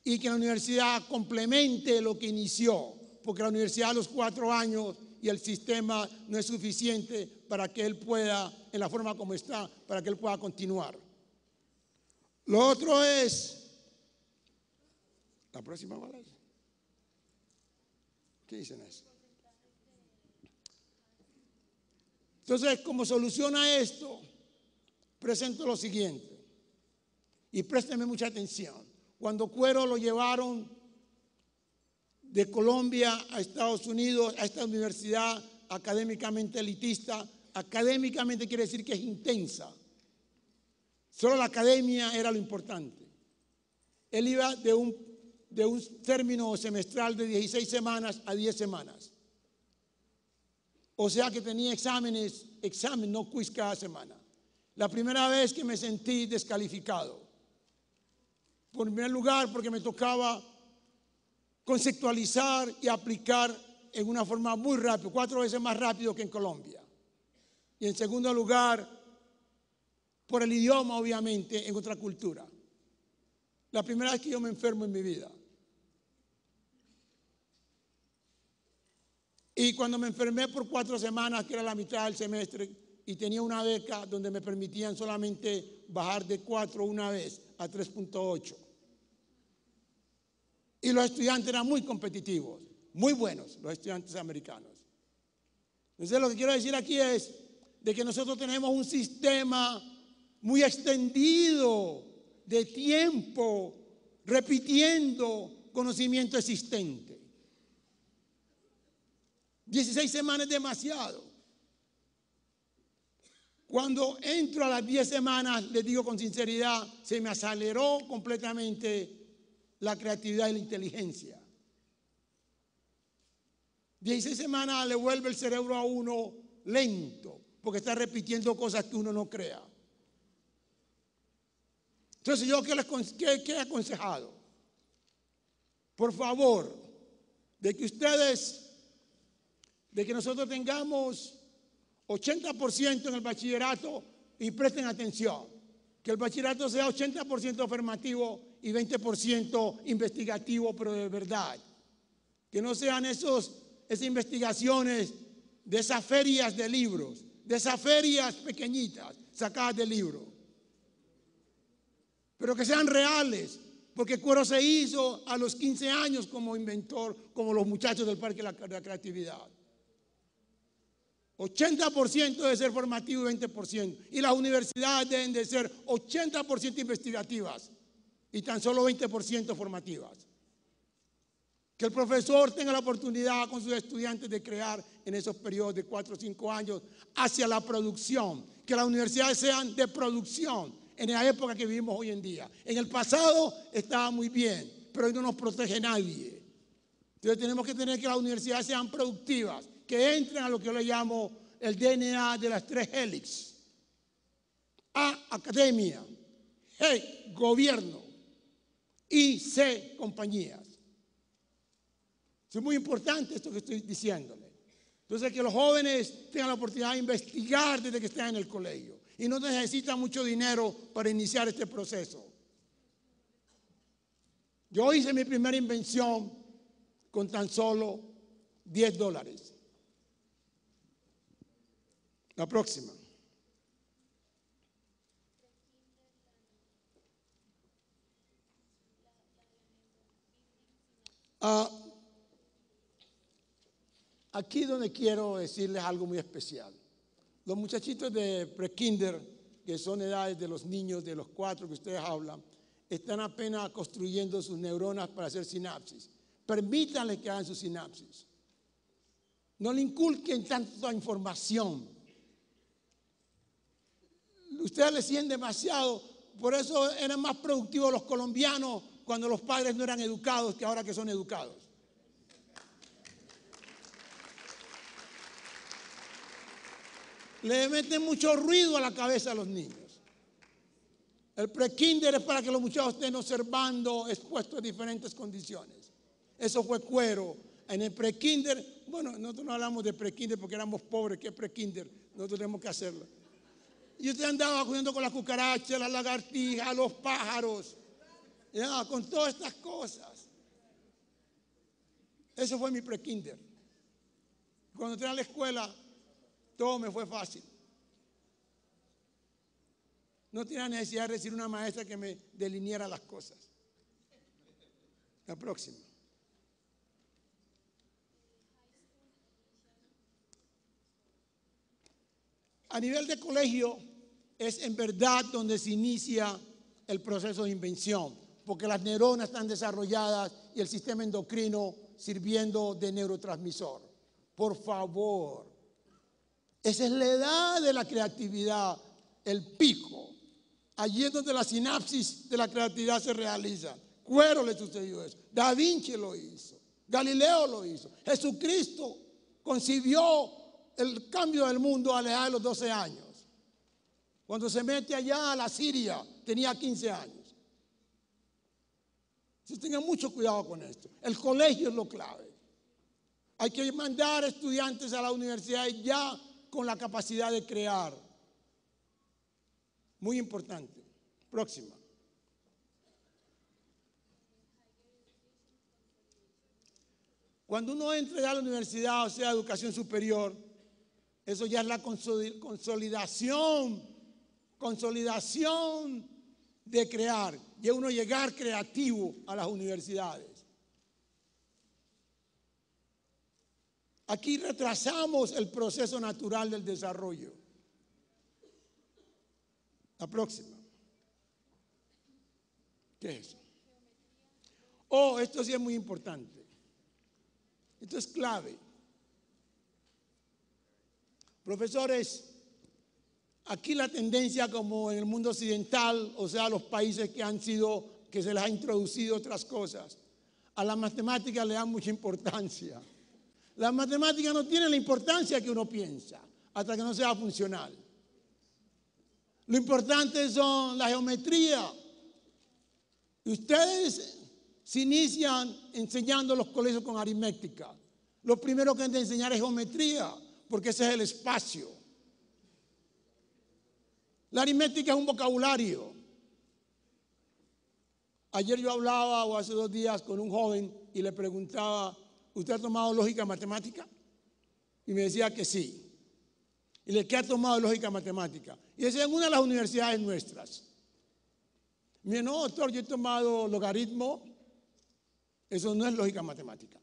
y que la universidad complemente lo que inició, porque la universidad a los 4 años y el sistema no es suficiente para que él pueda, en la forma como está, para que él pueda continuar. Lo otro es, la próxima bala. ¿Qué dicen eso? Entonces, como solución a esto, presento lo siguiente. Y préstenme mucha atención. Cuando Cuero lo llevaron de Colombia a Estados Unidos, a esta universidad académicamente elitista, académicamente quiere decir que es intensa. Solo la academia era lo importante. Él iba de un término semestral de 16 semanas a 10 semanas. O sea que tenía examen, no quiz cada semana. La primera vez que me sentí descalificado. Por primer lugar, porque me tocaba conceptualizar y aplicar en una forma muy rápida, 4 veces más rápido que en Colombia. Y en segundo lugar, por el idioma, obviamente, en otra cultura. La primera vez que yo me enfermo en mi vida. Y cuando me enfermé por 4 semanas, que era la mitad del semestre, y tenía una beca donde me permitían solamente bajar de 4 una vez a 3.8. Y los estudiantes eran muy competitivos, muy buenos, los estudiantes americanos. Entonces lo que quiero decir aquí es de que nosotros tenemos un sistema muy extendido de tiempo repitiendo conocimiento existente. 16 semanas es demasiado. Cuando entro a las 10 semanas, les digo con sinceridad, se me aceleró completamente la creatividad y la inteligencia. 16 semanas le vuelve el cerebro a uno lento, porque está repitiendo cosas que uno no crea. Entonces, ¿yo qué he aconsejado? Por favor, de que nosotros tengamos 80% en el bachillerato y presten atención. Que el bachillerato sea 80% afirmativo y 20% investigativo, pero de verdad. Que no sean esas investigaciones de esas ferias de libros, de esas ferias pequeñitas sacadas de libros. Pero que sean reales, porque Cuero se hizo a los 15 años como inventor, como los muchachos del Parque de la Creatividad. 80% debe ser formativo y 20%. Y las universidades deben de ser 80% investigativas y tan solo 20% formativas. Que el profesor tenga la oportunidad con sus estudiantes de crear en esos periodos de 4 o 5 años hacia la producción. Que las universidades sean de producción en la época que vivimos hoy en día. En el pasado estaba muy bien, pero hoy no nos protege nadie. Entonces tenemos que tener que las universidades sean productivas, que entren a lo que yo le llamo el DNA de las 3 hélix. A, academia; G, gobierno; y C, compañías. Es muy importante esto que estoy diciéndole. Entonces, que los jóvenes tengan la oportunidad de investigar desde que están en el colegio. Y no necesitan mucho dinero para iniciar este proceso. Yo hice mi primera invención con tan solo $10. La próxima. Aquí donde quiero decirles algo muy especial. Los muchachitos de prekinder, que son edades de los niños de los 4 que ustedes hablan, están apenas construyendo sus neuronas para hacer sinapsis. Permítanle que hagan sus sinapsis. No le inculquen tanta información. Ustedes le siguen demasiado. Por eso eran más productivos los colombianos cuando los padres no eran educados que ahora que son educados. Le meten mucho ruido a la cabeza a los niños. El prekinder es para que los muchachos estén observando, expuestos a diferentes condiciones. Eso fue Cuero. En el prekinder, bueno, nosotros no hablamos de prekinder porque éramos pobres. ¿Qué prekinder? Nosotros tenemos que hacerlo. Y usted andaba jugando con las cucarachas, las lagartijas, los pájaros, ya, con todas estas cosas. Eso fue mi prekinder. Cuando entré a la escuela, todo me fue fácil. No tenía necesidad de recibir una maestra que me delineara las cosas. La próxima. A nivel de colegio es en verdad donde se inicia el proceso de invención, porque las neuronas están desarrolladas y el sistema endocrino sirviendo de neurotransmisor. Por favor. Esa es la edad de la creatividad, el pico. Allí es donde la sinapsis de la creatividad se realiza. Cuero le sucedió eso. Da Vinci lo hizo. Galileo lo hizo. Jesucristo concibió el cambio del mundo a la edad de los 12 años. Cuando se mete allá a la Siria, tenía 15 años. Entonces tengan mucho cuidado con esto. El colegio es lo clave. Hay que mandar estudiantes a la universidad ya con la capacidad de crear. Muy importante. Próxima. Cuando uno entra ya a la universidad, o sea, educación superior, eso ya es la consolidación de crear. Y uno llegar creativo a las universidades. Aquí retrasamos el proceso natural del desarrollo. La próxima. ¿Qué es eso? Oh, esto sí es muy importante. Esto es clave. Profesores, aquí la tendencia, como en el mundo occidental, o sea, los países que se les ha introducido otras cosas, a la matemática le dan mucha importancia. Las matemáticas no tienen la importancia que uno piensa, hasta que no sea funcional. Lo importante son la geometría. Ustedes se inician enseñando los colegios con aritmética. Lo primero que han de enseñar es geometría, porque ese es el espacio. La aritmética es un vocabulario. Ayer yo hablaba, o hace 2 días, con un joven y le preguntaba, ¿usted ha tomado lógica matemática? Y me decía que sí. Y le ¿qué ha tomado lógica matemática? Y decía, en una de las universidades nuestras. Me dijo, no, doctor, yo he tomado logaritmo. Eso no es lógica matemática.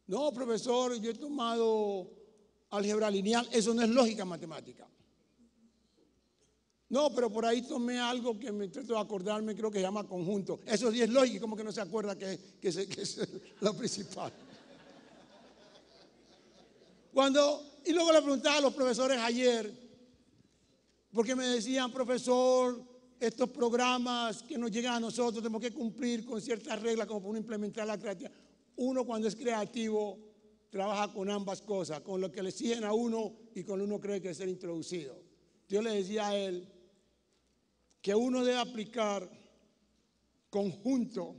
No, profesor, yo he tomado álgebra lineal. Eso no es lógica matemática. No, pero por ahí tomé algo que me trato de acordarme, creo que se llama conjunto. Eso sí es lógica, como que no se acuerda que es lo principal. Y luego le preguntaba a los profesores ayer, porque me decían, profesor, estos programas que nos llegan a nosotros, tenemos que cumplir con ciertas reglas como para uno implementar la creatividad. Uno, cuando es creativo, trabaja con ambas cosas, con lo que le exigen a uno y con lo que uno cree que es ser introducido. Yo le decía a él que uno debe aplicar conjunto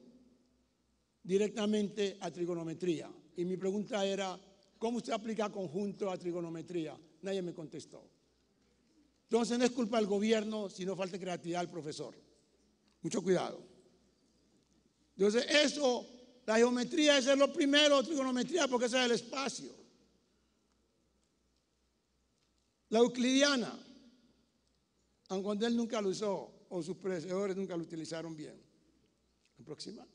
directamente a trigonometría. Y mi pregunta era, ¿cómo usted aplica conjunto a trigonometría? Nadie me contestó. Entonces no es culpa del gobierno, sino falta de creatividad del profesor. Mucho cuidado. Entonces eso, la geometría es lo primero, trigonometría, porque ese es el espacio. La euclidiana, aunque él nunca lo usó, o sus predecesores nunca lo utilizaron bien. Aproximar.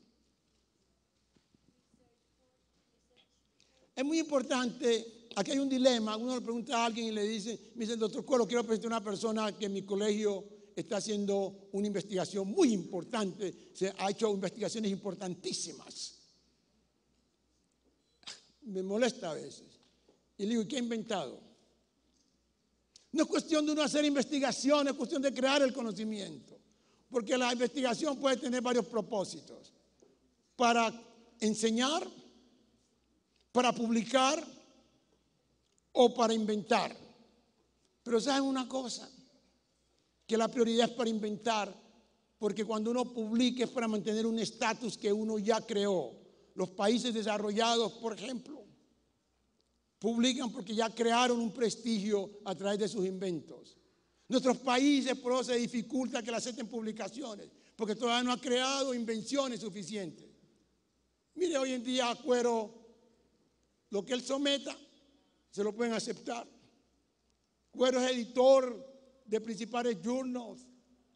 Es muy importante, aquí hay un dilema, uno le pregunta a alguien y le dice, me dice, doctor Cuero, quiero presentar a una persona que en mi colegio está haciendo una investigación muy importante, se ha hecho investigaciones importantísimas. Me molesta a veces. Y le digo, ¿y qué ha inventado? No es cuestión de uno hacer investigación, es cuestión de crear el conocimiento. Porque la investigación puede tener varios propósitos. Para enseñar, para publicar o para inventar. Pero ¿saben una cosa? Que la prioridad es para inventar, porque cuando uno publica es para mantener un estatus que uno ya creó. Los países desarrollados, por ejemplo, publican porque ya crearon un prestigio a través de sus inventos. Nuestros países, por eso se dificulta que le acepten publicaciones, porque todavía no ha creado invenciones suficientes. Mire, hoy en día Cuero, lo que él someta, se lo pueden aceptar. Cuero es editor de principales journals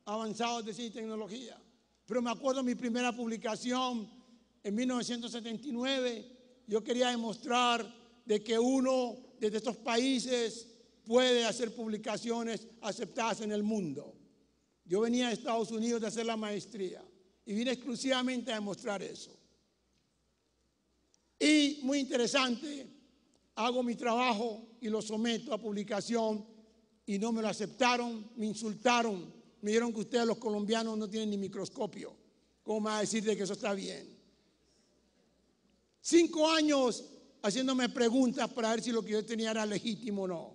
avanzados de ciencia y tecnología. Pero me acuerdo mi primera publicación en 1979, yo quería demostrar de que uno desde estos países puede hacer publicaciones aceptadas en el mundo. Yo venía de Estados Unidos de hacer la maestría y vine exclusivamente a demostrar eso. Y muy interesante, hago mi trabajo y lo someto a publicación y no me lo aceptaron, me insultaron, me dijeron que ustedes los colombianos no tienen ni microscopio. ¿Cómo me va a decir de que eso está bien? 5 años haciéndome preguntas para ver si lo que yo tenía era legítimo o no.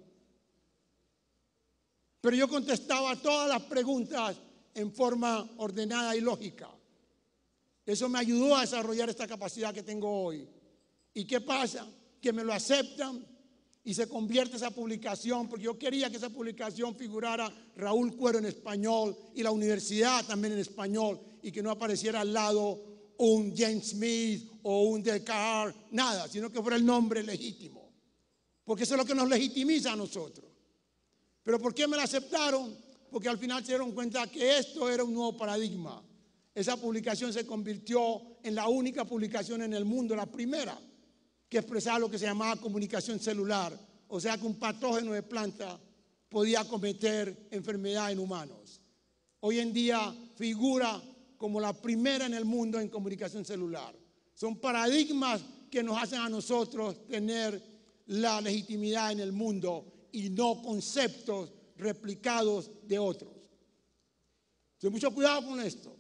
Pero yo contestaba todas las preguntas en forma ordenada y lógica. Eso me ayudó a desarrollar esta capacidad que tengo hoy. ¿Y qué pasa? Que me lo aceptan y se convierte esa publicación, porque yo quería que esa publicación figurara Raúl Cuero en español y la universidad también en español, y que no apareciera al lado un James Smith o un Descartes, nada, sino que fuera el nombre legítimo, porque eso es lo que nos legitimiza a nosotros. ¿Pero por qué me la aceptaron? Porque al final se dieron cuenta que esto era un nuevo paradigma. Esa publicación se convirtió en la única publicación en el mundo, la primera, que expresaba lo que se llamaba comunicación celular, o sea que un patógeno de planta podía cometer enfermedad en humanos. Hoy en día figura como la primera en el mundo en comunicación celular. Son paradigmas que nos hacen a nosotros tener la legitimidad en el mundo y no conceptos replicados de otros. Entonces, mucho cuidado con esto.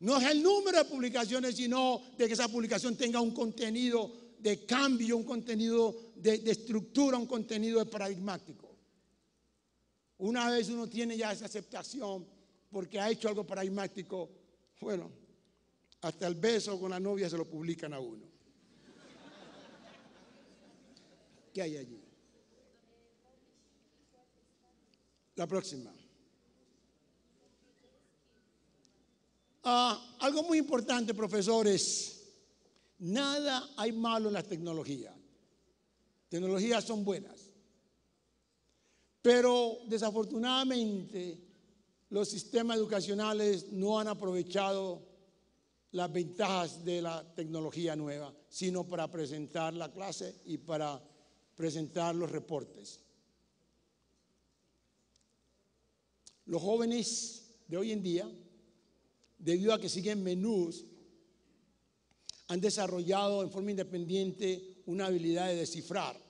No es el número de publicaciones, sino de que esa publicación tenga un contenido de cambio, un contenido de estructura, un contenido paradigmático. Una vez uno tiene ya esa aceptación porque ha hecho algo paradigmático, bueno, hasta el beso con la novia se lo publican a uno. ¿Qué hay allí? La próxima. Algo muy importante, profesores. Nada hay malo en las tecnologías. Tecnologías son buenas. Pero desafortunadamente los sistemas educacionales no han aprovechado las ventajas de la tecnología nueva, sino para presentar la clase y para presentar los reportes. Los jóvenes de hoy en día, debido a que siguen menús, han desarrollado en forma independiente una habilidad de descifrar.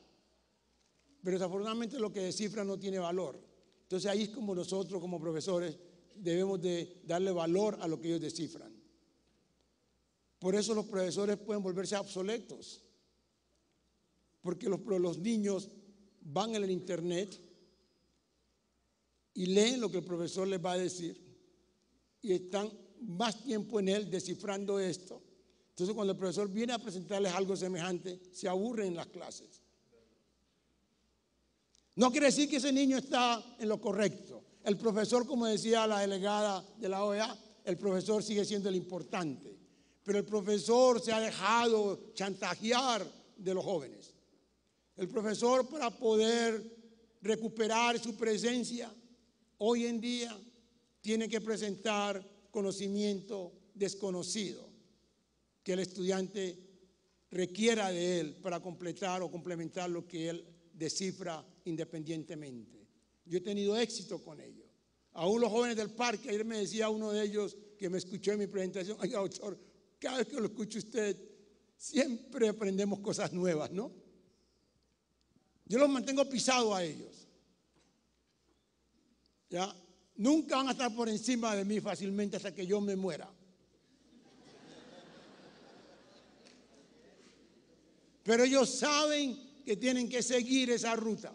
Pero desafortunadamente lo que descifran no tiene valor. Entonces ahí es como nosotros como profesores debemos de darle valor a lo que ellos descifran. Por eso los profesores pueden volverse obsoletos. Porque los niños van en el internet y leen lo que el profesor les va a decir y están más tiempo en él descifrando esto. Entonces cuando el profesor viene a presentarles algo semejante, se aburren en las clases. No quiere decir que ese niño está en lo correcto. El profesor, como decía la delegada de la OEA, el profesor sigue siendo el importante. Pero el profesor se ha dejado chantajear de los jóvenes. El profesor, para poder recuperar su presencia, hoy en día tiene que presentar conocimiento desconocido que el estudiante requiera de él para completar o complementar lo que él descifra independientemente. Yo he tenido éxito con ello. Aún los jóvenes del parque, ayer me decía uno de ellos que me escuchó en mi presentación: oiga, doctor, cada vez que lo escucho usted, siempre aprendemos cosas nuevas, ¿no? Yo los mantengo pisados a ellos. ¿Ya? Nunca van a estar por encima de mí fácilmente hasta que yo me muera. Pero ellos saben que tienen que seguir esa ruta.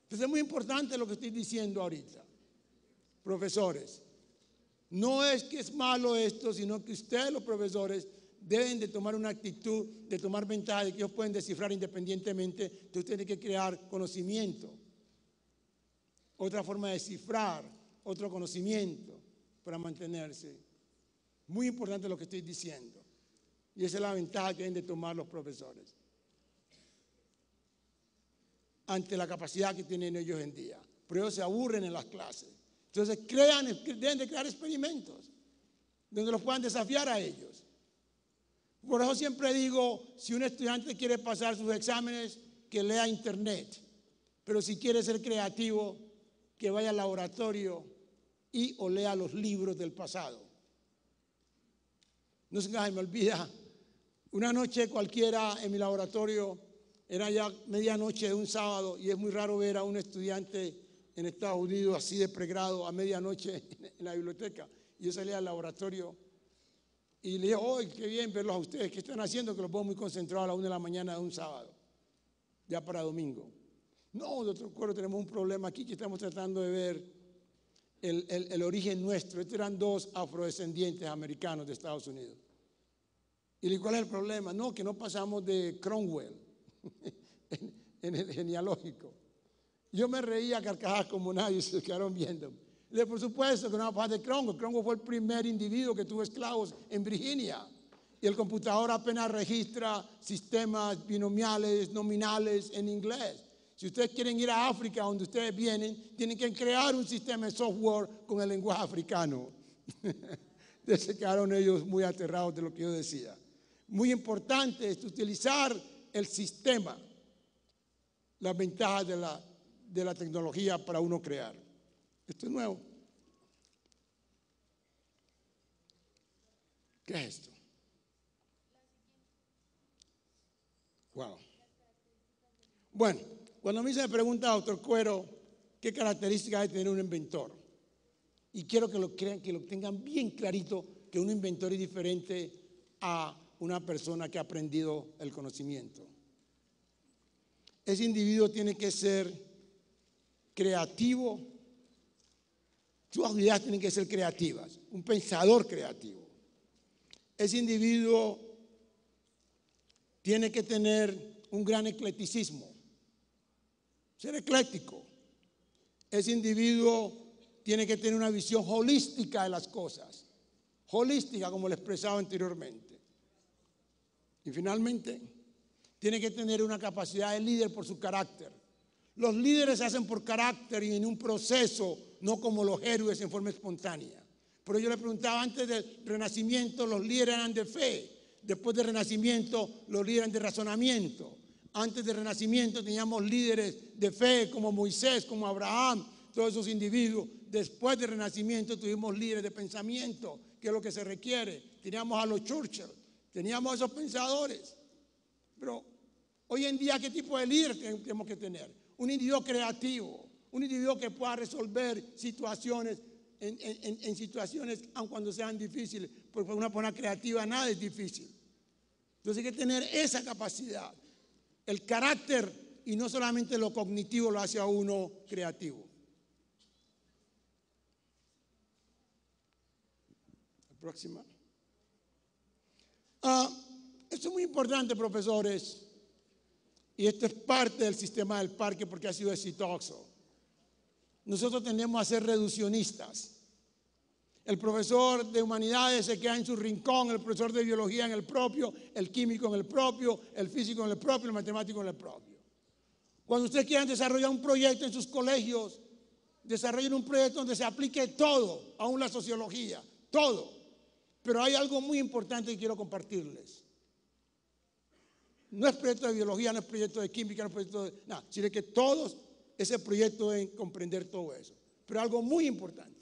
Entonces es muy importante lo que estoy diciendo ahorita. Profesores, no es que es malo esto, sino que ustedes, los profesores, deben de tomar una actitud de tomar ventaja de que ellos pueden descifrar independientemente. Entonces ustedes tienen que crear conocimiento, otra forma de descifrar, otro conocimiento para mantenerse. Muy importante lo que estoy diciendo. Y esa es la ventaja que deben de tomar los profesores ante la capacidad que tienen ellos en día. Pero ellos se aburren en las clases. Entonces deben de crear experimentos donde los puedan desafiar a ellos. Por eso siempre digo, si un estudiante quiere pasar sus exámenes, que lea internet. Pero si quiere ser creativo, que vaya al laboratorio y o lea los libros del pasado. No se me olvida, una noche cualquiera en mi laboratorio, era ya medianoche de un sábado, y es muy raro ver a un estudiante en Estados Unidos así de pregrado a medianoche en la biblioteca. Y yo salía al laboratorio y le dije: ¡oh, qué bien verlos a ustedes! ¿Qué están haciendo? Que los veo muy concentrados a la 1 de la mañana de un sábado, ya para domingo. No, doctor Cuero, tenemos un problema aquí que estamos tratando de ver el origen nuestro. Estos eran 2 afrodescendientes americanos de Estados Unidos. Y le dije: ¿cuál es el problema? No, que no pasamos de Cromwell en el genealógico. Yo me reía a carcajadas como nadie y se quedaron viendo. Le dije: por supuesto que no va a pasar de Cromwell. Cromwell fue el primer individuo que tuvo esclavos en Virginia. Y el computador apenas registra sistemas binomiales, nominales en inglés. Si ustedes quieren ir a África, donde ustedes vienen, tienen que crear un sistema de software con el lenguaje africano. Se quedaron ellos muy aterrados de lo que yo decía. Muy importante es utilizar el sistema, las ventajas de la tecnología para uno crear. Esto es nuevo. ¿Qué es esto? Wow. Bueno, Cuando a mí se me pregunta, doctor Cuero, qué características debe tener un inventor, y quiero que lo crean, que lo tengan bien clarito, que un inventor es diferente a una persona que ha aprendido el conocimiento. Ese individuo tiene que ser creativo, sus ideas tienen que ser creativas, un pensador creativo. Ese individuo tiene que tener un gran eclecticismo, ser ecléctico. Ese individuo tiene que tener una visión holística de las cosas, holística como lo expresaba anteriormente. Y finalmente, tiene que tener una capacidad de líder por su carácter. Los líderes se hacen por carácter y en un proceso, no como los héroes en forma espontánea. Pero yo le preguntaba, antes del Renacimiento los líderes eran de fe, después del Renacimiento los líderes eran de razonamiento. Antes del Renacimiento teníamos líderes de fe como Moisés, como Abraham, todos esos individuos. Después del Renacimiento tuvimos líderes de pensamiento, que es lo que se requiere. Teníamos a los Churchill, teníamos a esos pensadores. Pero hoy en día, ¿qué tipo de líder tenemos que tener? Un individuo creativo, un individuo que pueda resolver situaciones en situaciones, aun cuando sean difíciles, porque para una persona creativa nada es difícil. Entonces hay que tener esa capacidad. El carácter y no solamente lo cognitivo lo hace a uno creativo. La próxima. Esto es muy importante, profesores, y esto es parte del sistema del parque porque ha sido exitoso. Nosotros tendemos a ser reduccionistas. El profesor de humanidades se queda en su rincón, el profesor de biología en el propio, el químico en el propio, el físico en el propio, el matemático en el propio. Cuando ustedes quieran desarrollar un proyecto en sus colegios, desarrollen un proyecto donde se aplique todo, aún la sociología, todo. Pero hay algo muy importante que quiero compartirles. No es proyecto de biología, no es proyecto de química, no es proyecto de nada, sino que todos ese proyecto deben comprender todo eso. Pero algo muy importante.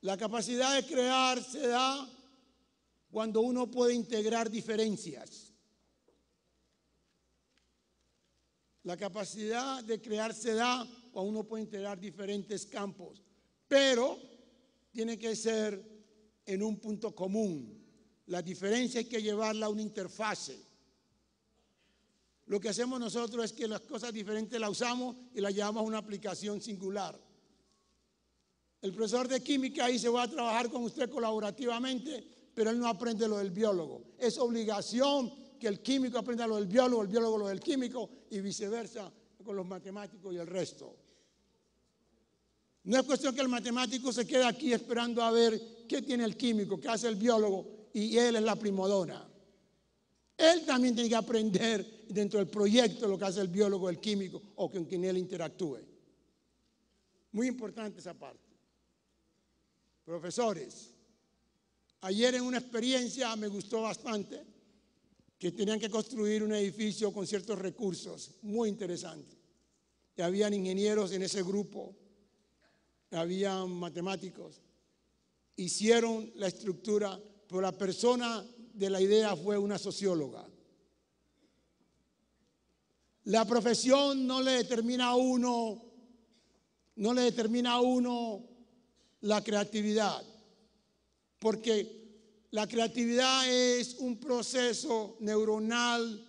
La capacidad de crear se da cuando uno puede integrar diferencias. La capacidad de crear se da cuando uno puede integrar diferentes campos, pero tiene que ser en un punto común. La diferencia hay que llevarla a una interfase. Lo que hacemos nosotros es que las cosas diferentes las usamos y las llevamos a una aplicación singular. El profesor de química dice, voy a trabajar con usted colaborativamente, pero él no aprende lo del biólogo. Es obligación que el químico aprenda lo del biólogo, el biólogo lo del químico y viceversa con los matemáticos y el resto. No es cuestión que el matemático se quede aquí esperando a ver qué tiene el químico, qué hace el biólogo y él es la primadona. Él también tiene que aprender dentro del proyecto lo que hace el biólogo, el químico o con quien él interactúe. Muy importante esa parte. Profesores, ayer en una experiencia me gustó bastante que tenían que construir un edificio con ciertos recursos, muy interesante. Y habían ingenieros en ese grupo, habían matemáticos. Hicieron la estructura, pero la persona de la idea fue una socióloga. La profesión no le determina a uno la creatividad, porque la creatividad es un proceso neuronal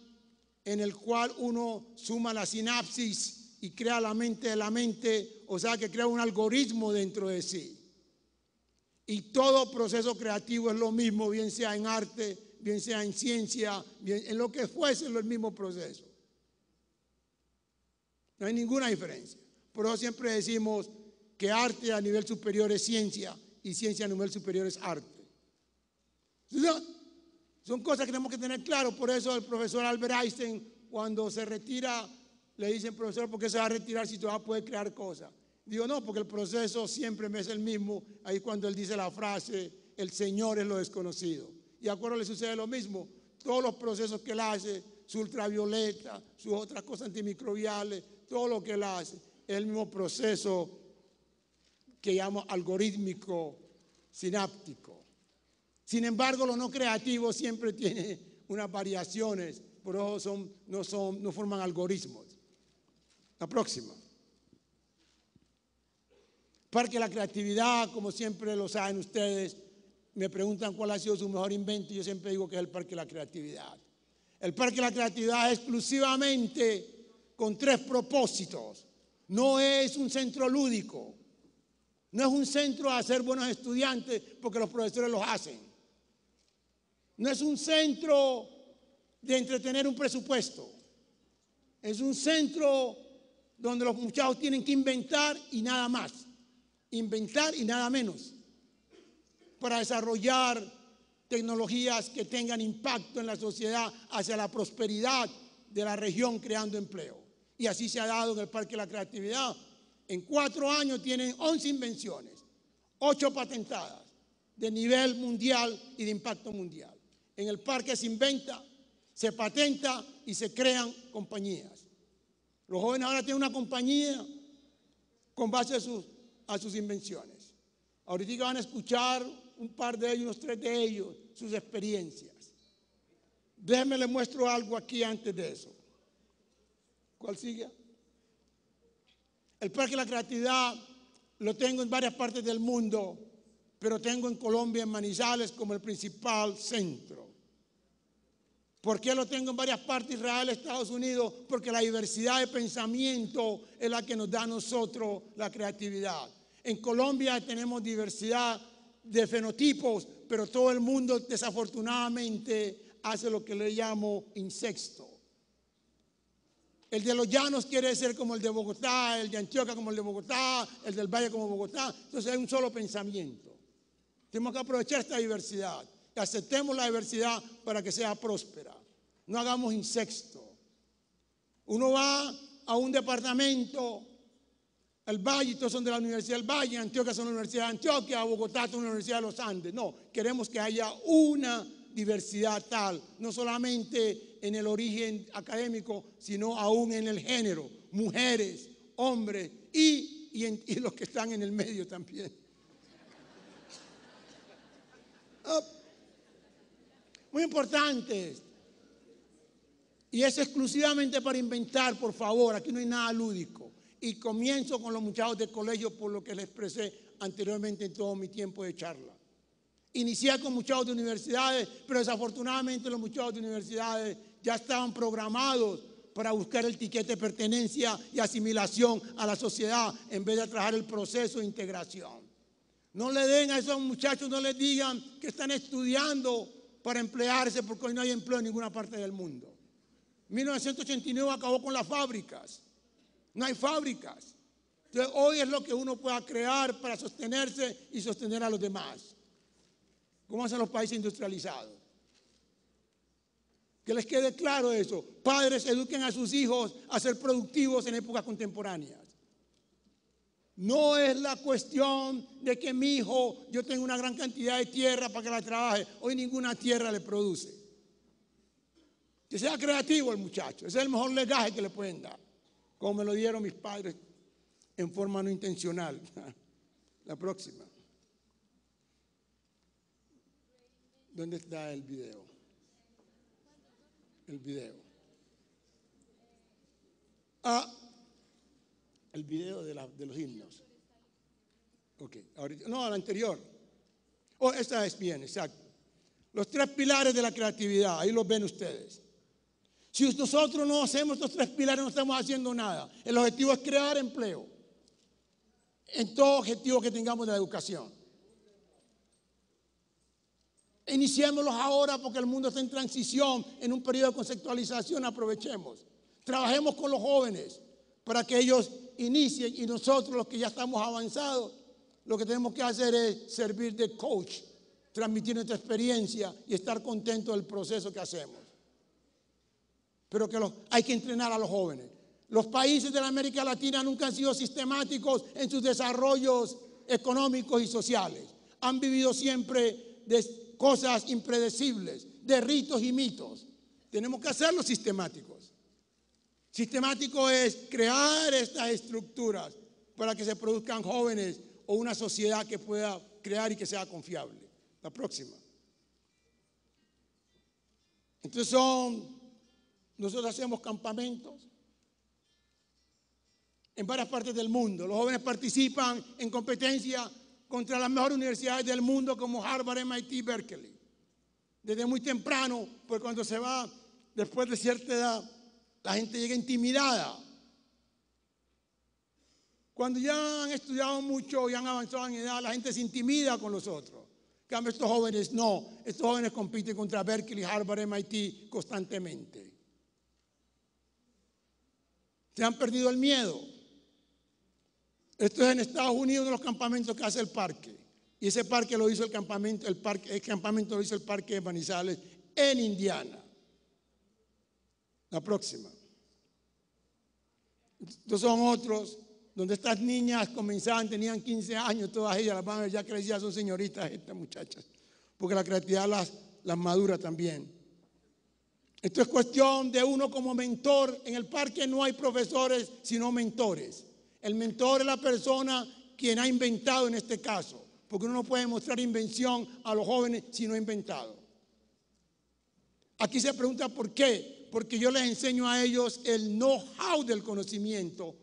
en el cual uno suma la sinapsis y crea la mente de la mente, o sea que crea un algoritmo dentro de sí. Y todo proceso creativo es lo mismo, bien sea en arte, bien sea en ciencia, bien, en lo que fuese, es el mismo proceso. No hay ninguna diferencia. Por eso siempre decimos que arte a nivel superior es ciencia y ciencia a nivel superior es arte. Son cosas que tenemos que tener claro. Por eso el profesor Albert Einstein, cuando se retira, le dicen, profesor, ¿por qué se va a retirar si todavía puede crear cosas? Digo, no, porque el proceso siempre me es el mismo. Ahí cuando él dice la frase, el Señor es lo desconocido. Y a Cuero le sucede lo mismo. Todos los procesos que él hace, su ultravioleta, sus otras cosas antimicrobiales, todo lo que él hace, es el mismo proceso que llamo algorítmico sináptico. Sin embargo, lo no creativo siempre tiene unas variaciones por eso no forman algoritmos. La próxima. Parque de la Creatividad, como siempre lo saben ustedes, me preguntan cuál ha sido su mejor invento y yo siempre digo que es el Parque de la Creatividad. El Parque de la Creatividad es exclusivamente con 3 propósitos. No es un centro lúdico, no es un centro a hacer buenos estudiantes porque los profesores los hacen. No es un centro de entretener un presupuesto. Es un centro donde los muchachos tienen que inventar y nada más. Inventar y nada menos. Para desarrollar tecnologías que tengan impacto en la sociedad hacia la prosperidad de la región, creando empleo. Y así se ha dado en el Parque de la Creatividad. En 4 años tienen 11 invenciones, 8 patentadas de nivel mundial y de impacto mundial. En el parque se inventa, se patenta y se crean compañías. Los jóvenes ahora tienen una compañía con base a sus invenciones. Ahorita van a escuchar un par de ellos, unos 3 de ellos, sus experiencias. Déjenme les muestro algo aquí antes de eso. ¿Cuál sigue? El Parque de la Creatividad lo tengo en varias partes del mundo, pero tengo en Colombia, en Manizales, como el principal centro. ¿Por qué lo tengo en varias partes? Israel, Estados Unidos, porque la diversidad de pensamiento es la que nos da a nosotros la creatividad. En Colombia tenemos diversidad de fenotipos, pero todo el mundo desafortunadamente hace lo que le llamo insexto. El de los llanos quiere ser como el de Bogotá, el de Antioquia como el de Bogotá, el del Valle como Bogotá. Entonces hay un solo pensamiento. Tenemos que aprovechar esta diversidad. Que aceptemos la diversidad para que sea próspera. No hagamos insexto. Uno va a un departamento, el Valle, todos son de la Universidad del Valle, Antioquia son de la Universidad de Antioquia, Bogotá son de la Universidad de los Andes. No, queremos que haya una diversidad tal, no solamente en el origen académico, sino aún en el género, mujeres, hombres y los que están en el medio también. Muy importante. Y es exclusivamente para inventar, por favor, aquí no hay nada lúdico. Y comienzo con los muchachos de colegio por lo que les expresé anteriormente en todo mi tiempo de charla. Inicié con muchachos de universidades, pero desafortunadamente los muchachos de universidades ya estaban programados para buscar el tiquete de pertenencia y asimilación a la sociedad en vez de trabajar el proceso de integración. No le den a esos muchachos, no les digan que están estudiando para emplearse porque hoy no hay empleo en ninguna parte del mundo. 1989 acabó con las fábricas. No hay fábricas. Entonces hoy es lo que uno pueda crear para sostenerse y sostener a los demás. ¿Cómo hacen los países industrializados? Que les quede claro eso. Padres, eduquen a sus hijos a ser productivos en épocas contemporáneas. No es la cuestión de que mi hijo, yo tengo una gran cantidad de tierra para que la trabaje. Hoy ninguna tierra le produce. Que sea creativo el muchacho. Ese es el mejor legaje que le pueden dar. Como me lo dieron mis padres en forma no intencional. La próxima. ¿Dónde está el video? El video. El video de los himnos. Ok, ahorita, no, la anterior. Esta es bien, exacto. Los 3 pilares de la creatividad, ahí los ven ustedes. Si nosotros no hacemos estos 3 pilares, no estamos haciendo nada. El objetivo es crear empleo. En todo objetivo que tengamos de la educación. Iniciémoslos ahora porque el mundo está en transición, en un periodo de conceptualización, aprovechemos. Trabajemos con los jóvenes para que ellos inicien y nosotros los que ya estamos avanzados, lo que tenemos que hacer es servir de coach, transmitir nuestra experiencia y estar contentos del proceso que hacemos. Pero que hay que entrenar a los jóvenes. Los países de la América Latina nunca han sido sistemáticos en sus desarrollos económicos y sociales. Han vivido siempre de cosas impredecibles, de ritos y mitos. Tenemos que hacerlos sistemáticos. Sistemático es crear estas estructuras para que se produzcan jóvenes o una sociedad que pueda crear y que sea confiable. La próxima. Entonces son nosotros hacemos campamentos en varias partes del mundo. Los jóvenes participan en competencia contra las mejores universidades del mundo como Harvard, MIT, Berkeley. Desde muy temprano, pues cuando se va después de cierta edad, la gente llega intimidada. Cuando ya han estudiado mucho y han avanzado en edad, la gente se intimida con los otros. En cambio, estos jóvenes no. Estos jóvenes compiten contra Berkeley, Harvard, MIT constantemente. Se han perdido el miedo. Esto es en Estados Unidos, uno de los campamentos que hace el parque. Y ese parque lo hizo el campamento lo hizo el parque de Manizales en Indiana. La próxima. Estos son otros, donde estas niñas comenzaban, tenían 15 años, todas ellas, las van a ver ya crecidas, son señoritas estas muchachas. Porque la creatividad las madura también. Esto es cuestión de uno como mentor. En el parque no hay profesores, sino mentores. El mentor es la persona quien ha inventado en este caso, porque uno no puede mostrar invención a los jóvenes si no ha inventado. Aquí se pregunta por qué. Porque yo les enseño a ellos el know-how del conocimiento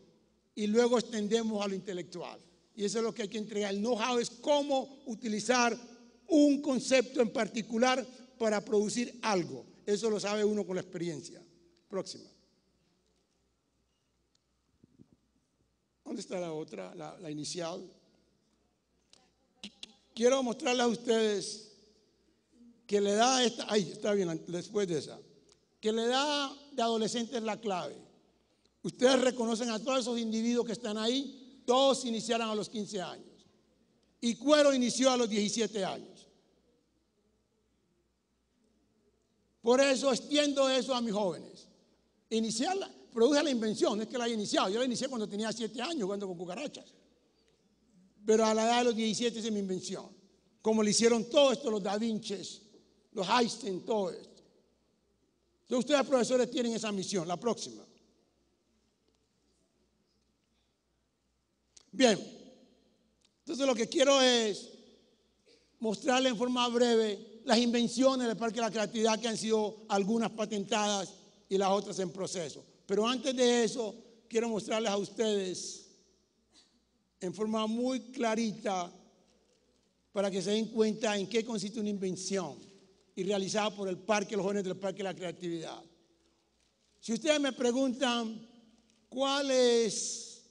y luego extendemos a lo intelectual. Y eso es lo que hay que entregar. El know-how es cómo utilizar un concepto en particular para producir algo. Eso lo sabe uno con la experiencia. Próxima. ¿Dónde está la otra, la inicial? Quiero mostrarles a ustedes que la edad esta, ahí está bien, después de esa, que la edad de adolescente es la clave. Ustedes reconocen a todos esos individuos que están ahí, todos iniciaron a los 15 años. Y Cuero inició a los 17 años. Por eso extiendo eso a mis jóvenes. Produje la invención, no es que la haya iniciado. Yo la inicié cuando tenía 7 años, jugando con cucarachas. Pero a la edad de los 17 hice mi invención. Como lo hicieron todo esto, los Da Vinci, los Einstein, todo esto. Entonces ustedes, profesores, tienen esa misión. La próxima. Bien. Entonces lo que quiero es mostrarles en forma breve las invenciones del Parque de la Creatividad, que han sido algunas patentadas y las otras en proceso. Pero antes de eso, quiero mostrarles a ustedes en forma muy clarita para que se den cuenta en qué consiste una invención y realizada por el parque, los jóvenes del Parque de la Creatividad. Si ustedes me preguntan cuál es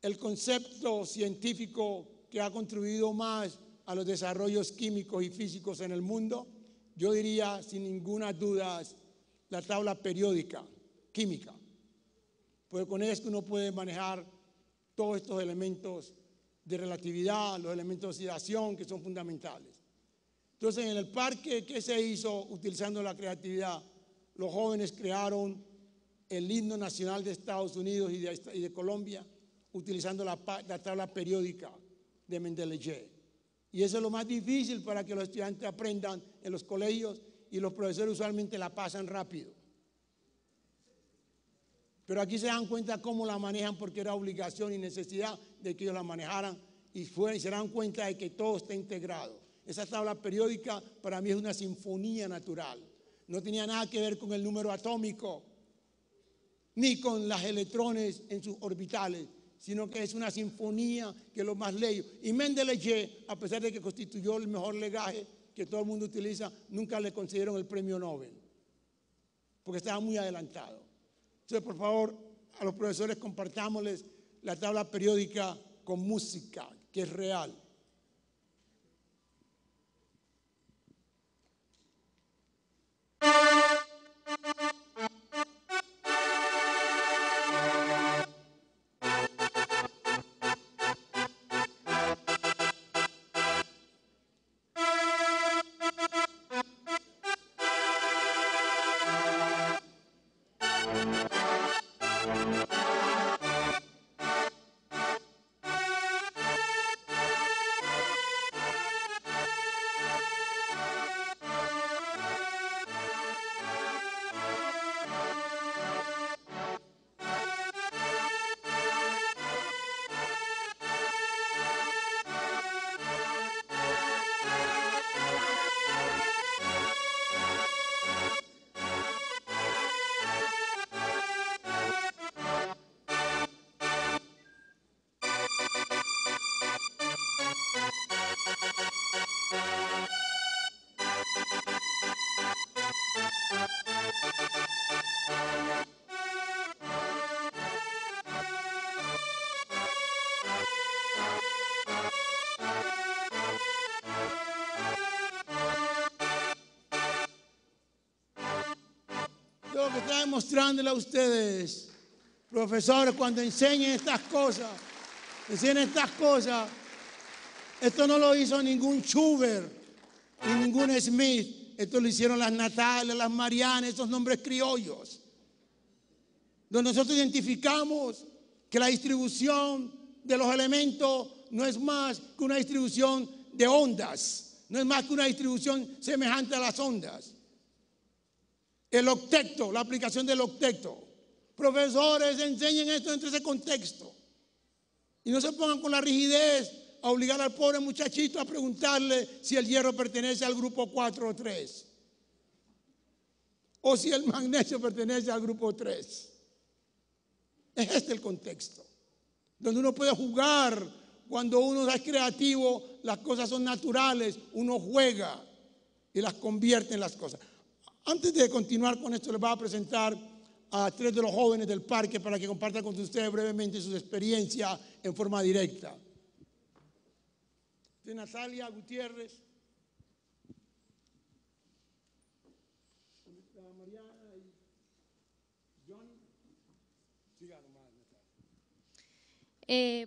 el concepto científico que ha contribuido más a los desarrollos químicos y físicos en el mundo, yo diría sin ninguna duda la tabla periódica química, porque con esto uno puede manejar todos estos elementos de relatividad, los elementos de oxidación que son fundamentales. Entonces, en el parque, ¿qué se hizo utilizando la creatividad? Los jóvenes crearon el himno nacional de Estados Unidos y de Colombia, utilizando la tabla periódica de Mendeleev. Y eso es lo más difícil para que los estudiantes aprendan en los colegios, y los profesores usualmente la pasan rápido. Pero aquí se dan cuenta cómo la manejan, porque era obligación y necesidad de que ellos la manejaran, y se dan cuenta de que todo está integrado. Esa tabla periódica para mí es una sinfonía natural. No tenía nada que ver con el número atómico, ni con los electrones en sus orbitales, sino que es una sinfonía que es lo más bello. Y Mendeleev, a pesar de que constituyó el mejor legaje que todo el mundo utiliza, nunca le concedieron el premio Nobel, porque estaba muy adelantado. Entonces, por favor, a los profesores compartámosles la tabla periódica con música, que es real. Yo lo que estoy demostrándole a ustedes, profesores, cuando enseñen estas cosas, esto no lo hizo ningún Schubert ni ningún Smith, esto lo hicieron las Natalias, las Marianas, esos nombres criollos, donde nosotros identificamos que la distribución de los elementos no es más que una distribución de ondas, no es más que una distribución semejante a las ondas. El octeto, la aplicación del octeto. Profesores, enseñen esto dentro de ese contexto. Y no se pongan con la rigidez a obligar al pobre muchachito a preguntarle si el hierro pertenece al grupo 4 o 3. O si el magnesio pertenece al grupo 3. Es este el contexto. Donde uno puede jugar, cuando uno es creativo, las cosas son naturales, uno juega y las convierte en las cosas. Antes de continuar con esto, les voy a presentar a 3 de los jóvenes del parque para que compartan con ustedes brevemente sus experiencias en forma directa. De Natalia Gutiérrez. Mariana y John.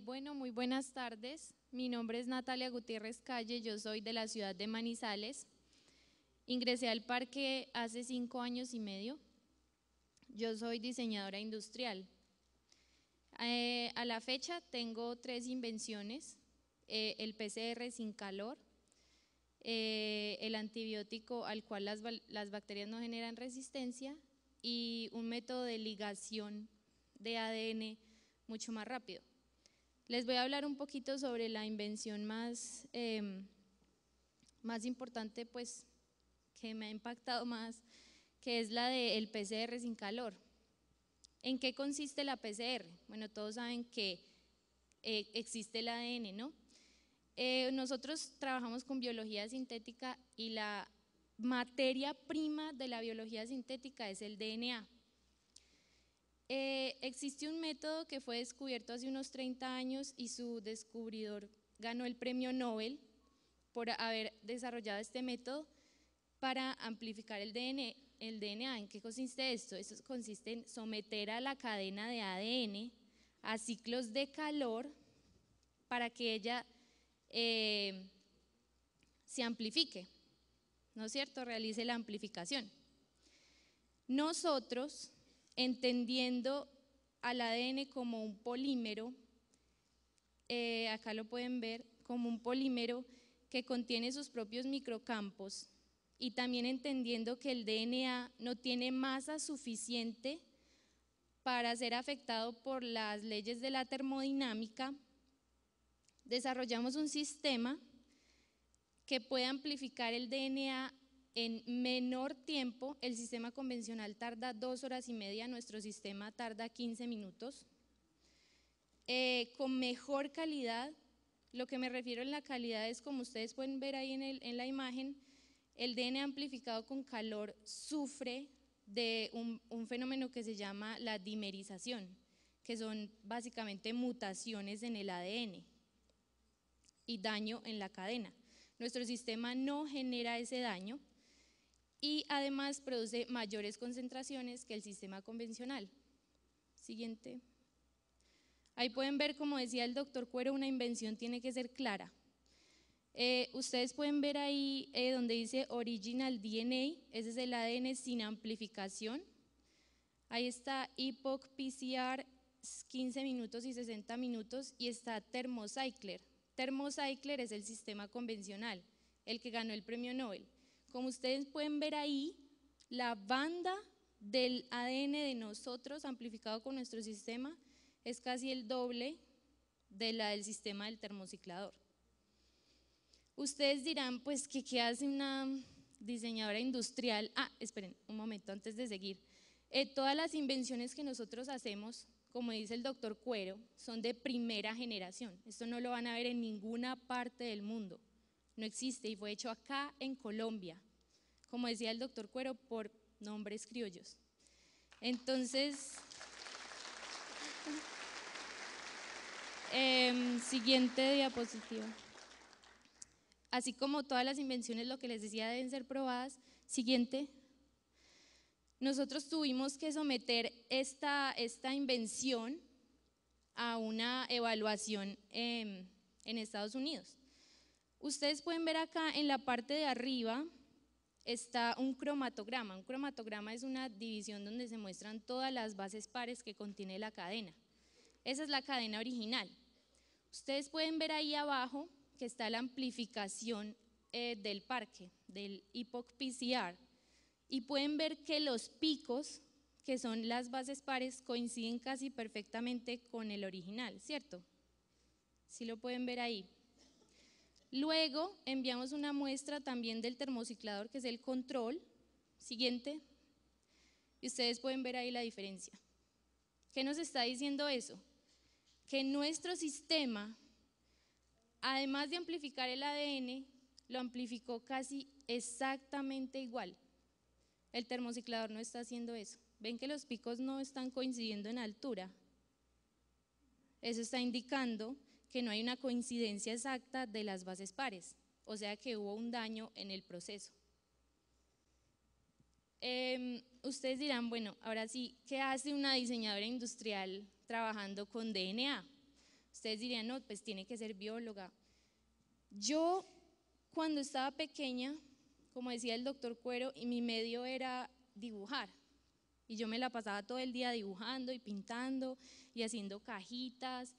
Bueno, muy buenas tardes. Mi nombre es Natalia Gutiérrez Calle, yo soy de la ciudad de Manizales. Ingresé al parque hace 5 años y medio. Yo soy diseñadora industrial. A la fecha tengo 3 invenciones, el PCR sin calor, el antibiótico al cual las bacterias no generan resistencia y un método de ligación de ADN mucho más rápido. Les voy a hablar un poquito sobre la invención más importante, pues, que me ha impactado más, que es la del PCR sin calor. ¿En qué consiste la PCR? Bueno, todos saben que existe el ADN, ¿no? Nosotros trabajamos con biología sintética y la materia prima de la biología sintética es el DNA. Existe un método que fue descubierto hace unos 30 años y su descubridor ganó el premio Nobel por haber desarrollado este método para amplificar el DNA. ¿En qué consiste esto? Esto consiste en someter a la cadena de ADN a ciclos de calor para que ella se amplifique, ¿no es cierto? Realice la amplificación. Nosotros, entendiendo al ADN como un polímero, acá lo pueden ver, como un polímero que contiene sus propios microcampos, y también entendiendo que el DNA no tiene masa suficiente para ser afectado por las leyes de la termodinámica, desarrollamos un sistema que puede amplificar el DNA en menor tiempo. El sistema convencional tarda 2 horas y media, nuestro sistema tarda 15 minutos, con mejor calidad. Lo que me refiero en la calidad es, como ustedes pueden ver ahí en la imagen, el DNA amplificado con calor sufre de un fenómeno que se llama la dimerización, que son básicamente mutaciones en el ADN y daño en la cadena. Nuestro sistema no genera ese daño y además produce mayores concentraciones que el sistema convencional. Siguiente. Ahí pueden ver, como decía el doctor Cuero, una invención tiene que ser clara. Ustedes pueden ver ahí donde dice Original DNA, ese es el ADN sin amplificación. Ahí está Epoch PCR 15 minutos y 60 minutos y está Thermocycler. Thermocycler es el sistema convencional, el que ganó el premio Nobel. Como ustedes pueden ver ahí, la banda del ADN de nosotros amplificado con nuestro sistema es casi el doble de la del sistema del termociclador. Ustedes dirán, pues, ¿qué hace una diseñadora industrial? Esperen un momento antes de seguir. Todas las invenciones que nosotros hacemos, como dice el doctor Cuero, son de primera generación. Esto no lo van a ver en ninguna parte del mundo. No existe y fue hecho acá en Colombia. Como decía el doctor Cuero, por nombres criollos. Entonces, siguiente diapositiva. Así como todas las invenciones, lo que les decía, deben ser probadas. Siguiente. Nosotros tuvimos que someter esta invención a una evaluación en Estados Unidos. Ustedes pueden ver acá en la parte de arriba está un cromatograma. Un cromatograma es una división donde se muestran todas las bases pares que contiene la cadena. Esa es la cadena original. Ustedes pueden ver ahí abajo que está la amplificación del parque, del Epoch PCR, y pueden ver que los picos, que son las bases pares, coinciden casi perfectamente con el original, ¿cierto? Sí lo pueden ver ahí. Luego enviamos una muestra también del termociclador, que es el control. Siguiente. Y ustedes pueden ver ahí la diferencia. ¿Qué nos está diciendo eso? Que nuestro sistema, además de amplificar el ADN, lo amplificó casi exactamente igual. El termociclador no está haciendo eso. ¿Ven que los picos no están coincidiendo en altura? Eso está indicando que no hay una coincidencia exacta de las bases pares, o sea que hubo un daño en el proceso. Ustedes dirán, bueno, ahora sí, ¿qué hace una diseñadora industrial trabajando con DNA? Ustedes dirían, no, pues tiene que ser bióloga. Yo, cuando estaba pequeña, como decía el doctor Cuero, y mi medio era dibujar, y yo me la pasaba todo el día dibujando y pintando y haciendo cajitas,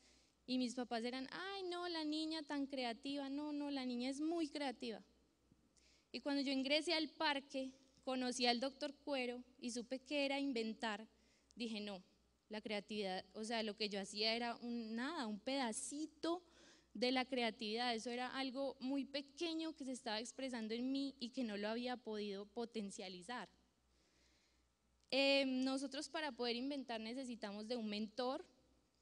y mis papás eran, ay no, la niña tan creativa, no, la niña es muy creativa. Y cuando yo ingresé al parque, conocí al doctor Cuero y supe que era inventar, dije no, la creatividad, o sea, lo que yo hacía era un pedacito de la creatividad, eso era algo muy pequeño que se estaba expresando en mí y que no lo había podido potencializar. Nosotros para poder inventar necesitamos de un mentor,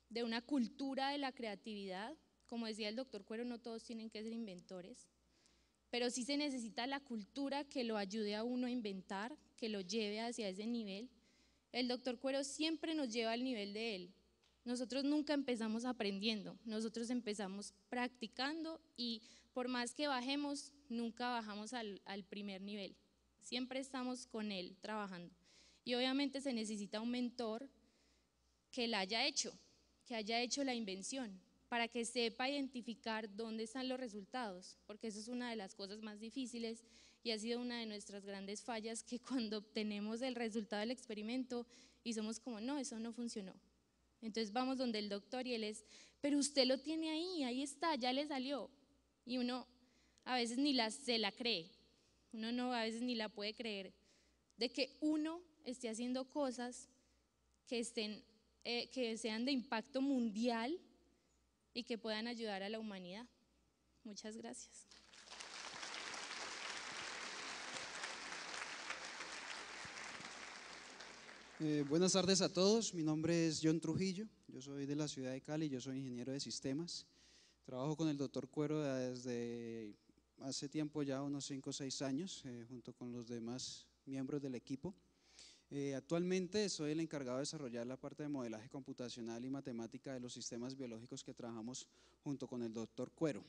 de una cultura de la creatividad. Como decía el doctor Cuero, no todos tienen que ser inventores, pero sí se necesita la cultura que lo ayude a uno a inventar, que lo lleve hacia ese nivel. El doctor Cuero siempre nos lleva al nivel de él. Nosotros nunca empezamos aprendiendo, nosotros empezamos practicando y por más que bajemos, nunca bajamos al primer nivel. Siempre estamos con él trabajando. Y obviamente se necesita un mentor que la haya hecho, que haya hecho la invención, para que sepa identificar dónde están los resultados, porque eso es una de las cosas más difíciles y ha sido una de nuestras grandes fallas, que cuando obtenemos el resultado del experimento y somos como, no, eso no funcionó. Entonces vamos donde el doctor y él es, pero usted lo tiene ahí está, ya le salió. Y uno a veces ni se la cree, uno no, a veces ni la puede creer, de que uno esté haciendo cosas que sean de impacto mundial y que puedan ayudar a la humanidad. Muchas gracias. Buenas tardes a todos, mi nombre es John Trujillo, yo soy de la ciudad de Cali, yo soy ingeniero de sistemas, trabajo con el doctor Cuero desde hace tiempo ya, unos 5 o 6 años, junto con los demás miembros del equipo. Actualmente soy el encargado de desarrollar la parte de modelaje computacional y matemática de los sistemas biológicos que trabajamos junto con el doctor Cuero.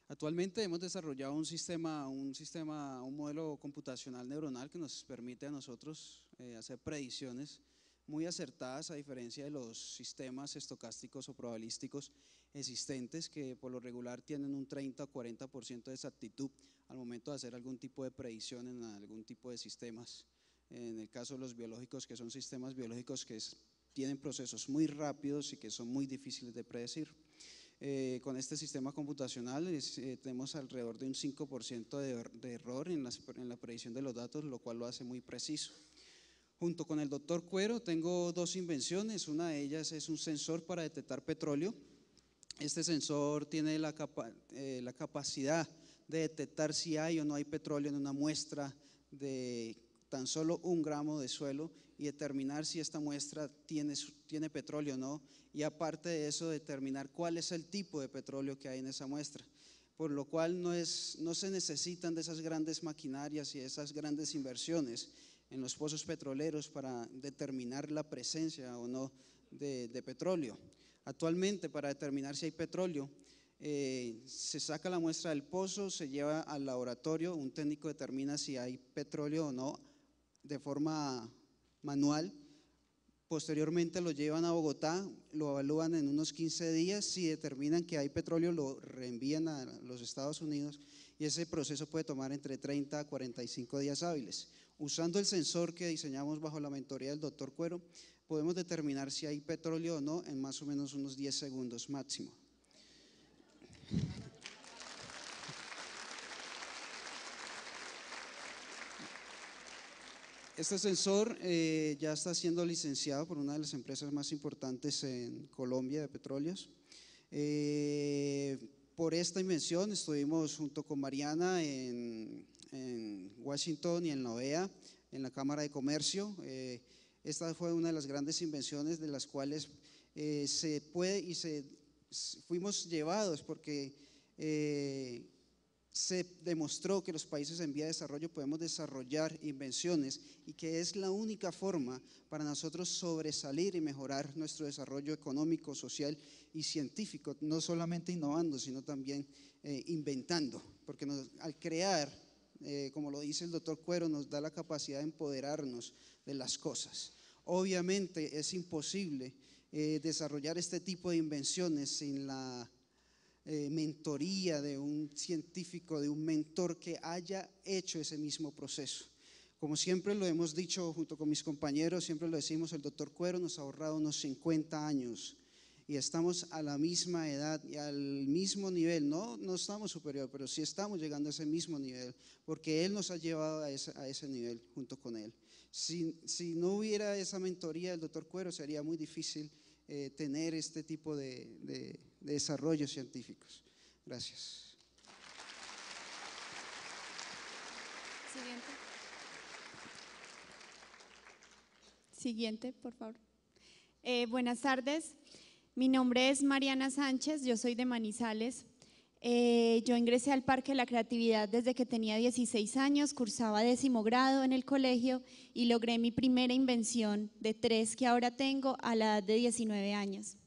Actualmente hemos desarrollado un modelo computacional neuronal que nos permite a nosotros hacer predicciones muy acertadas, a diferencia de los sistemas estocásticos o probabilísticos existentes, que por lo regular tienen un 30 o 40% de exactitud al momento de hacer algún tipo de predicción en algún tipo de sistemas. En el caso de los biológicos, que son sistemas biológicos que tienen procesos muy rápidos y que son muy difíciles de predecir. Con este sistema computacional tenemos alrededor de un 5% de error en la predicción de los datos, lo cual lo hace muy preciso. Junto con el doctor Cuero tengo 2 invenciones, una de ellas es un sensor para detectar petróleo. Este sensor tiene la capacidad de detectar si hay o no hay petróleo en una muestra de tan solo 1 gramo de suelo y determinar si esta muestra tiene petróleo o no, y aparte de eso determinar cuál es el tipo de petróleo que hay en esa muestra. por lo cual no se necesitan de esas grandes maquinarias y esas grandes inversiones en los pozos petroleros para determinar la presencia o no de petróleo. Actualmente, para determinar si hay petróleo, se saca la muestra del pozo, se lleva al laboratorio, un técnico determina si hay petróleo o no de forma manual. Posteriormente lo llevan a Bogotá, lo evalúan en unos 15 días, si determinan que hay petróleo lo reenvían a los Estados Unidos y ese proceso puede tomar entre 30 a 45 días hábiles. Usando el sensor que diseñamos bajo la mentoría del doctor Cuero, podemos determinar si hay petróleo o no en más o menos unos 10 segundos máximo. Este sensor ya está siendo licenciado por una de las empresas más importantes en Colombia de petróleos. Por esta invención estuvimos junto con Mariana en Washington y en la OEA, en la Cámara de Comercio. Esta fue una de las grandes invenciones de las cuales fuimos llevados porque se demostró que los países en vía de desarrollo podemos desarrollar invenciones y que es la única forma para nosotros sobresalir y mejorar nuestro desarrollo económico, social y científico, no solamente innovando, sino también inventando, porque al crear, como lo dice el doctor Cuero, nos da la capacidad de empoderarnos de las cosas. Obviamente es imposible desarrollar este tipo de invenciones sin la mentoría de un científico, de un mentor que haya hecho ese mismo proceso. Como siempre lo hemos dicho junto con mis compañeros, siempre lo decimos, el doctor Cuero nos ha ahorrado unos 50 años y estamos a la misma edad y al mismo nivel, no estamos superior, pero sí estamos llegando a ese mismo nivel, porque él nos ha llevado a ese nivel junto con él. Si no hubiera esa mentoría del doctor Cuero, sería muy difícil tener este tipo de desarrollos científicos. Gracias. Siguiente, por favor. Buenas tardes, mi nombre es Mariana Sánchez, yo soy de Manizales. Yo ingresé al Parque de la Creatividad desde que tenía 16 años, cursaba 10º grado en el colegio y logré mi primera invención de 3 que ahora tengo a la edad de 19 años.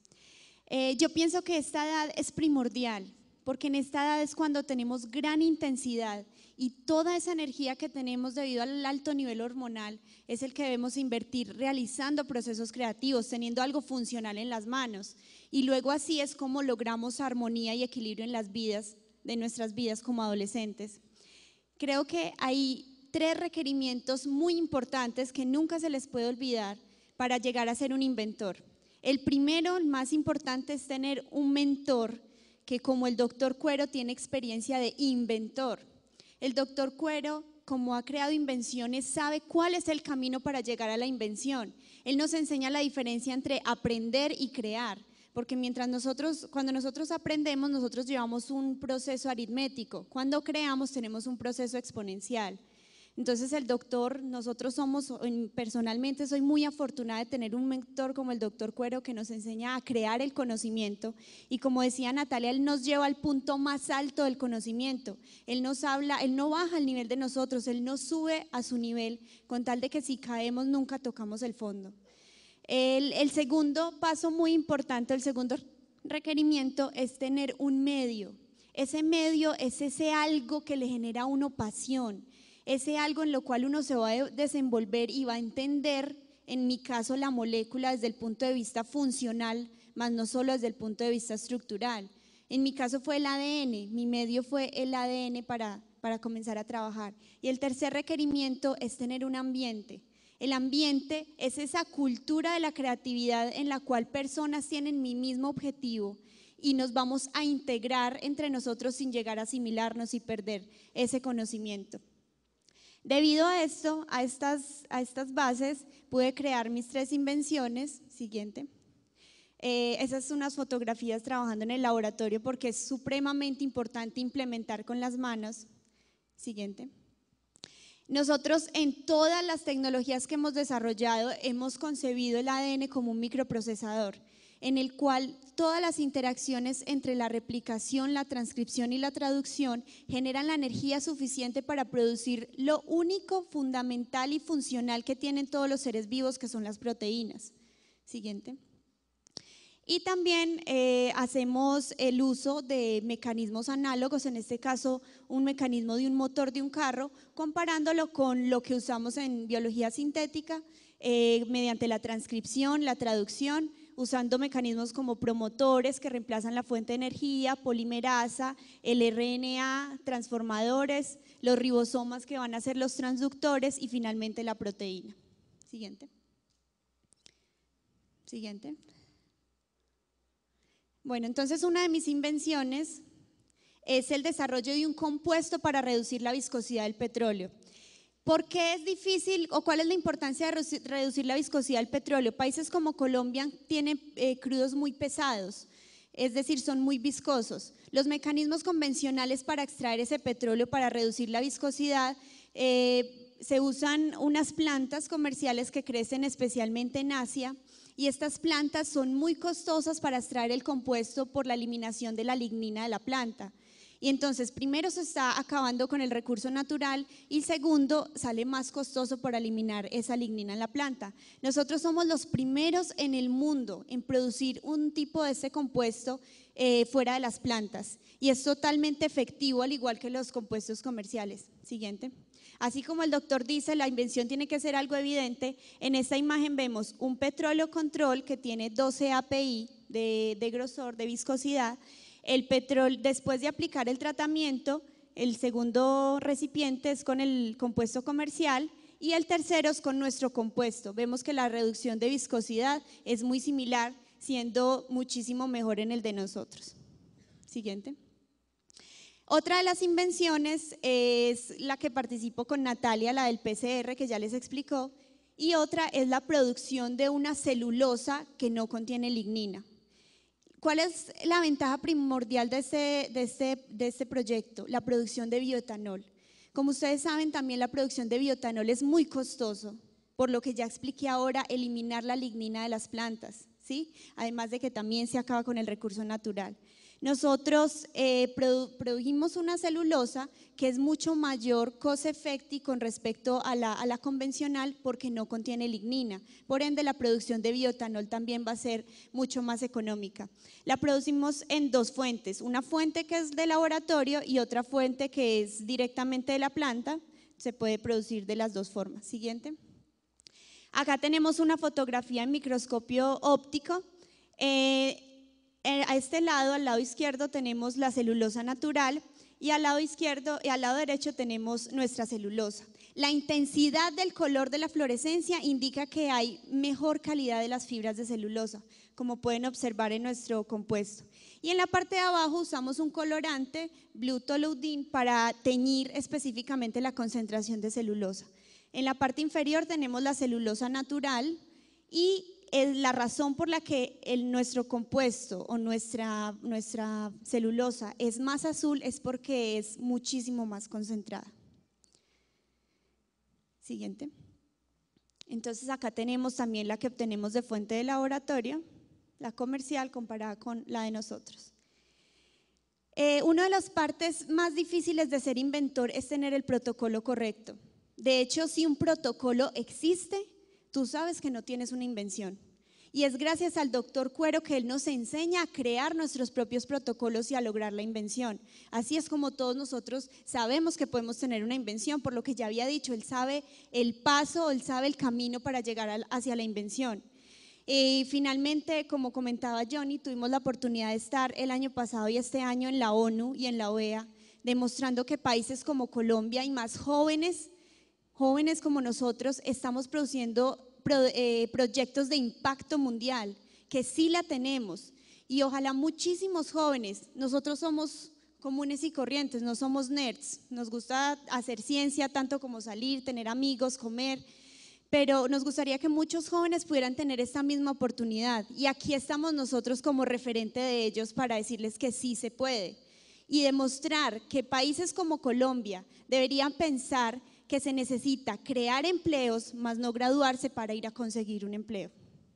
Yo pienso que esta edad es primordial, porque en esta edad es cuando tenemos gran intensidad y toda esa energía que tenemos debido al alto nivel hormonal es el que debemos invertir realizando procesos creativos, teniendo algo funcional en las manos. Y luego así es como logramos armonía y equilibrio en las vidas, de nuestras vidas como adolescentes. Creo que hay 3 requerimientos muy importantes que nunca se les puede olvidar para llegar a ser un inventor. El primero, el más importante, es tener un mentor que, como el doctor Cuero, tiene experiencia de inventor. El doctor Cuero, como ha creado invenciones, sabe cuál es el camino para llegar a la invención. Él nos enseña la diferencia entre aprender y crear, porque cuando nosotros aprendemos, nosotros llevamos un proceso aritmético. Cuando creamos, tenemos un proceso exponencial. Entonces personalmente soy muy afortunada de tener un mentor como el doctor Cuero que nos enseña a crear el conocimiento y como decía Natalia, él nos lleva al punto más alto del conocimiento. Él nos habla, él no baja al nivel de nosotros, él nos sube a su nivel con tal de que si caemos nunca tocamos el fondo. El segundo paso muy importante, el segundo requerimiento es tener un medio. Ese medio es ese algo que le genera a uno pasión. Ese algo en lo cual uno se va a desenvolver y va a entender, en mi caso, la molécula desde el punto de vista funcional, más no solo desde el punto de vista estructural. En mi caso fue el ADN, mi medio fue el ADN para comenzar a trabajar. Y el tercer requerimiento es tener un ambiente. El ambiente es esa cultura de la creatividad en la cual personas tienen mi mismo objetivo y nos vamos a integrar entre nosotros sin llegar a asimilarnos y perder ese conocimiento. Debido a esto, a estas bases, pude crear mis 3 invenciones. Siguiente. Esas son unas fotografías trabajando en el laboratorio porque es supremamente importante implementar con las manos. Siguiente. Nosotros en todas las tecnologías que hemos desarrollado hemos concebido el ADN como un microprocesador. en el cual todas las interacciones entre la replicación, la transcripción y la traducción generan la energía suficiente para producir lo único, fundamental y funcional que tienen todos los seres vivos, que son las proteínas. Siguiente. Y también hacemos el uso de mecanismos análogos, en este caso un mecanismo de un motor de un carro, comparándolo con lo que usamos en biología sintética, mediante la transcripción, la traducción, usando mecanismos como promotores que reemplazan la fuente de energía, polimerasa, el RNA, transformadores, los ribosomas que van a ser los transductores y finalmente la proteína. Siguiente. Siguiente. Bueno, entonces una de mis invenciones es el desarrollo de un compuesto para reducir la viscosidad del petróleo. ¿Por qué es difícil o cuál es la importancia de reducir la viscosidad del petróleo? Países como Colombia tienen crudos muy pesados, es decir, son muy viscosos. Los mecanismos convencionales para extraer ese petróleo, para reducir la viscosidad, se usan unas plantas comerciales que crecen especialmente en Asia, y estas plantas son muy costosas para extraer el compuesto por la eliminación de la lignina de la planta. Y entonces, primero se está acabando con el recurso natural y segundo, sale más costoso para eliminar esa lignina en la planta. Nosotros somos los primeros en el mundo en producir un tipo de ese compuesto fuera de las plantas y es totalmente efectivo, al igual que los compuestos comerciales. Siguiente. Así como el doctor dice, la invención tiene que ser algo evidente. En esta imagen vemos un petróleo control que tiene 12 API de grosor, de viscosidad. El petróleo, después de aplicar el tratamiento, el segundo recipiente es con el compuesto comercial y el tercero es con nuestro compuesto. Vemos que la reducción de viscosidad es muy similar, siendo muchísimo mejor en el de nosotros. Siguiente. Otra de las invenciones es la que participó con Natalia, la del PCR, que ya les explicó, y otra es la producción de una celulosa que no contiene lignina. ¿Cuál es la ventaja primordial de este proyecto? La producción de bioetanol. Como ustedes saben, también la producción de bioetanol es muy costoso, por lo que ya expliqué ahora, eliminar la lignina de las plantas, ¿sí? Además de que también se acaba con el recurso natural. Nosotros produjimos una celulosa que es mucho mayor cost effective con respecto a la convencional porque no contiene lignina. Por ende, la producción de bioetanol también va a ser mucho más económica. La producimos en dos fuentes, una fuente que es de laboratorio y otra fuente que es directamente de la planta. Se puede producir de las dos formas. Siguiente. Acá tenemos una fotografía en microscopio óptico. A este lado, al lado izquierdo, tenemos la celulosa natural y al lado izquierdo y al lado derecho tenemos nuestra celulosa. La intensidad del color de la fluorescencia indica que hay mejor calidad de las fibras de celulosa, como pueden observar en nuestro compuesto. Y en la parte de abajo usamos un colorante, Blue Toluidine, para teñir específicamente la concentración de celulosa. En la parte inferior tenemos la celulosa natural y la razón por la que nuestro compuesto o nuestra celulosa es más azul es porque es muchísimo más concentrada. Siguiente. Entonces acá tenemos también la que obtenemos de fuente de laboratorio, la comercial comparada con la de nosotros. Una de las partes más difíciles de ser inventor es tener el protocolo correcto. De hecho, si un protocolo existe, tú sabes que no tienes una invención. Y es gracias al doctor Cuero que él nos enseña a crear nuestros propios protocolos y a lograr la invención. Así es como todos nosotros sabemos que podemos tener una invención, por lo que ya había dicho, él sabe el paso, él sabe el camino para llegar hacia la invención. Finalmente, como comentaba Johnny, tuvimos la oportunidad de estar el año pasado y este año en la ONU y en la OEA, demostrando que países como Colombia y más jóvenes como nosotros estamos produciendo proyectos de impacto mundial, que sí la tenemos y ojalá muchísimos jóvenes. Nosotros somos comunes y corrientes, no somos nerds, nos gusta hacer ciencia tanto como salir, tener amigos, comer, pero nos gustaría que muchos jóvenes pudieran tener esta misma oportunidad y aquí estamos nosotros como referente de ellos para decirles que sí se puede y demostrar que países como Colombia deberían pensar que se necesita crear empleos, más no graduarse para ir a conseguir un empleo.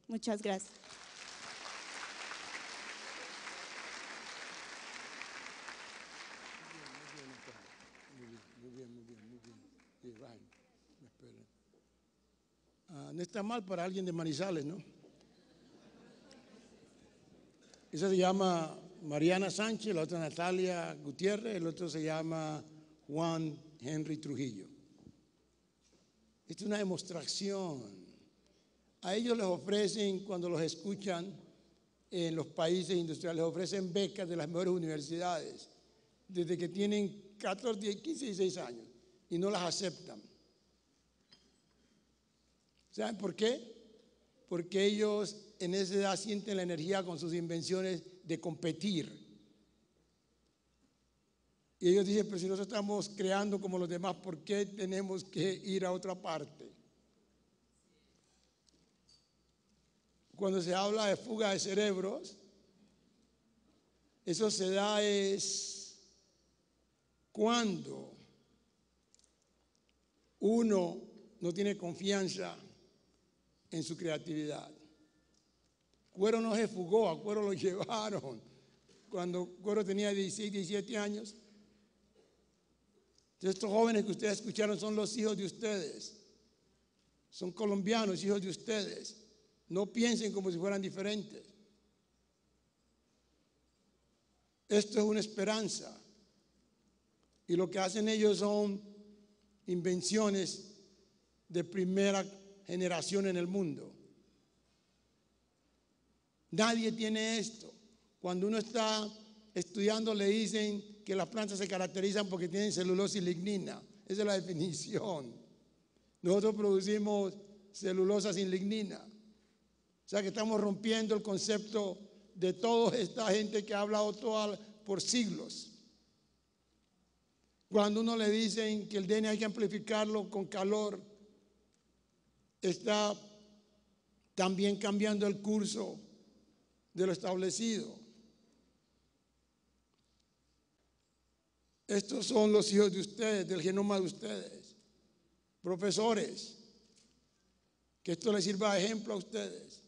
Muchas gracias. No está mal para alguien de Manizales, ¿no? Esa se llama Mariana Sánchez, la otra Natalia Gutiérrez, el otro se llama Juan Henry Trujillo. Esta es una demostración. A ellos les ofrecen, cuando los escuchan en los países industriales, les ofrecen becas de las mejores universidades desde que tienen 14, 15, 16 años y no las aceptan. ¿Saben por qué? Porque ellos en esa edad sienten la energía con sus invenciones de competir. Y ellos dicen, pero si nosotros estamos creando como los demás, ¿por qué tenemos que ir a otra parte? Cuando se habla de fuga de cerebros, eso se da es cuando uno no tiene confianza en su creatividad. Cuero no se fugó, a Cuero lo llevaron cuando Cuero tenía 16, 17 años. Entonces, estos jóvenes que ustedes escucharon son los hijos de ustedes. Son colombianos, hijos de ustedes. No piensen como si fueran diferentes. Esto es una esperanza. Y lo que hacen ellos son invenciones de primera generación en el mundo. Nadie tiene esto. Cuando uno está estudiando le dicen que las plantas se caracterizan porque tienen celulosa y lignina. Esa es la definición. Nosotros producimos celulosa sin lignina. O sea que estamos rompiendo el concepto de toda esta gente que ha hablado por siglos. Cuando uno le dicen que el DNA hay que amplificarlo con calor, está también cambiando el curso de lo establecido. Estos son los hijos de ustedes, del genoma de ustedes. Profesores, que esto les sirva de ejemplo a ustedes.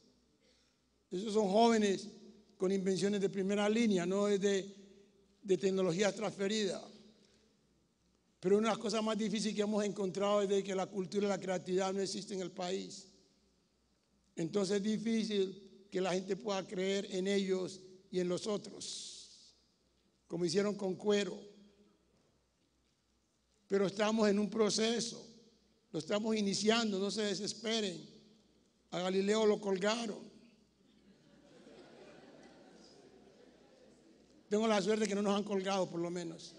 Esos son jóvenes con invenciones de primera línea, no es de tecnología transferida. Pero una de las cosas más difíciles que hemos encontrado es de que la cultura y la creatividad no existen en el país. Entonces es difícil que la gente pueda creer en ellos y en los otros, como hicieron con Cuero. Pero estamos en un proceso, lo estamos iniciando, no se desesperen. A Galileo lo colgaron. Tengo la suerte que no nos han colgado, por lo menos.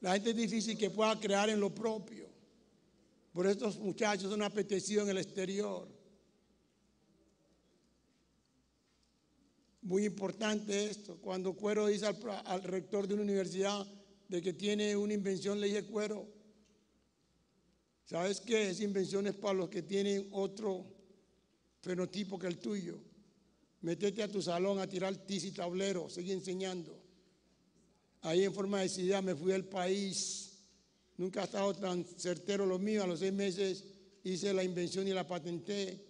La gente es difícil que pueda crear en lo propio. Por estos muchachos son apetecidos en el exterior. Muy importante esto. Cuando Cuero dice al rector de una universidad de que tiene una invención, le dice: Cuero, ¿sabes qué? Esa invención es para los que tienen otro fenotipo que el tuyo. Métete a tu salón a tirar tiza y tablero, sigue enseñando. Ahí en forma decidida me fui del país. Nunca ha estado tan certero lo mío. A los 6 meses hice la invención y la patenté,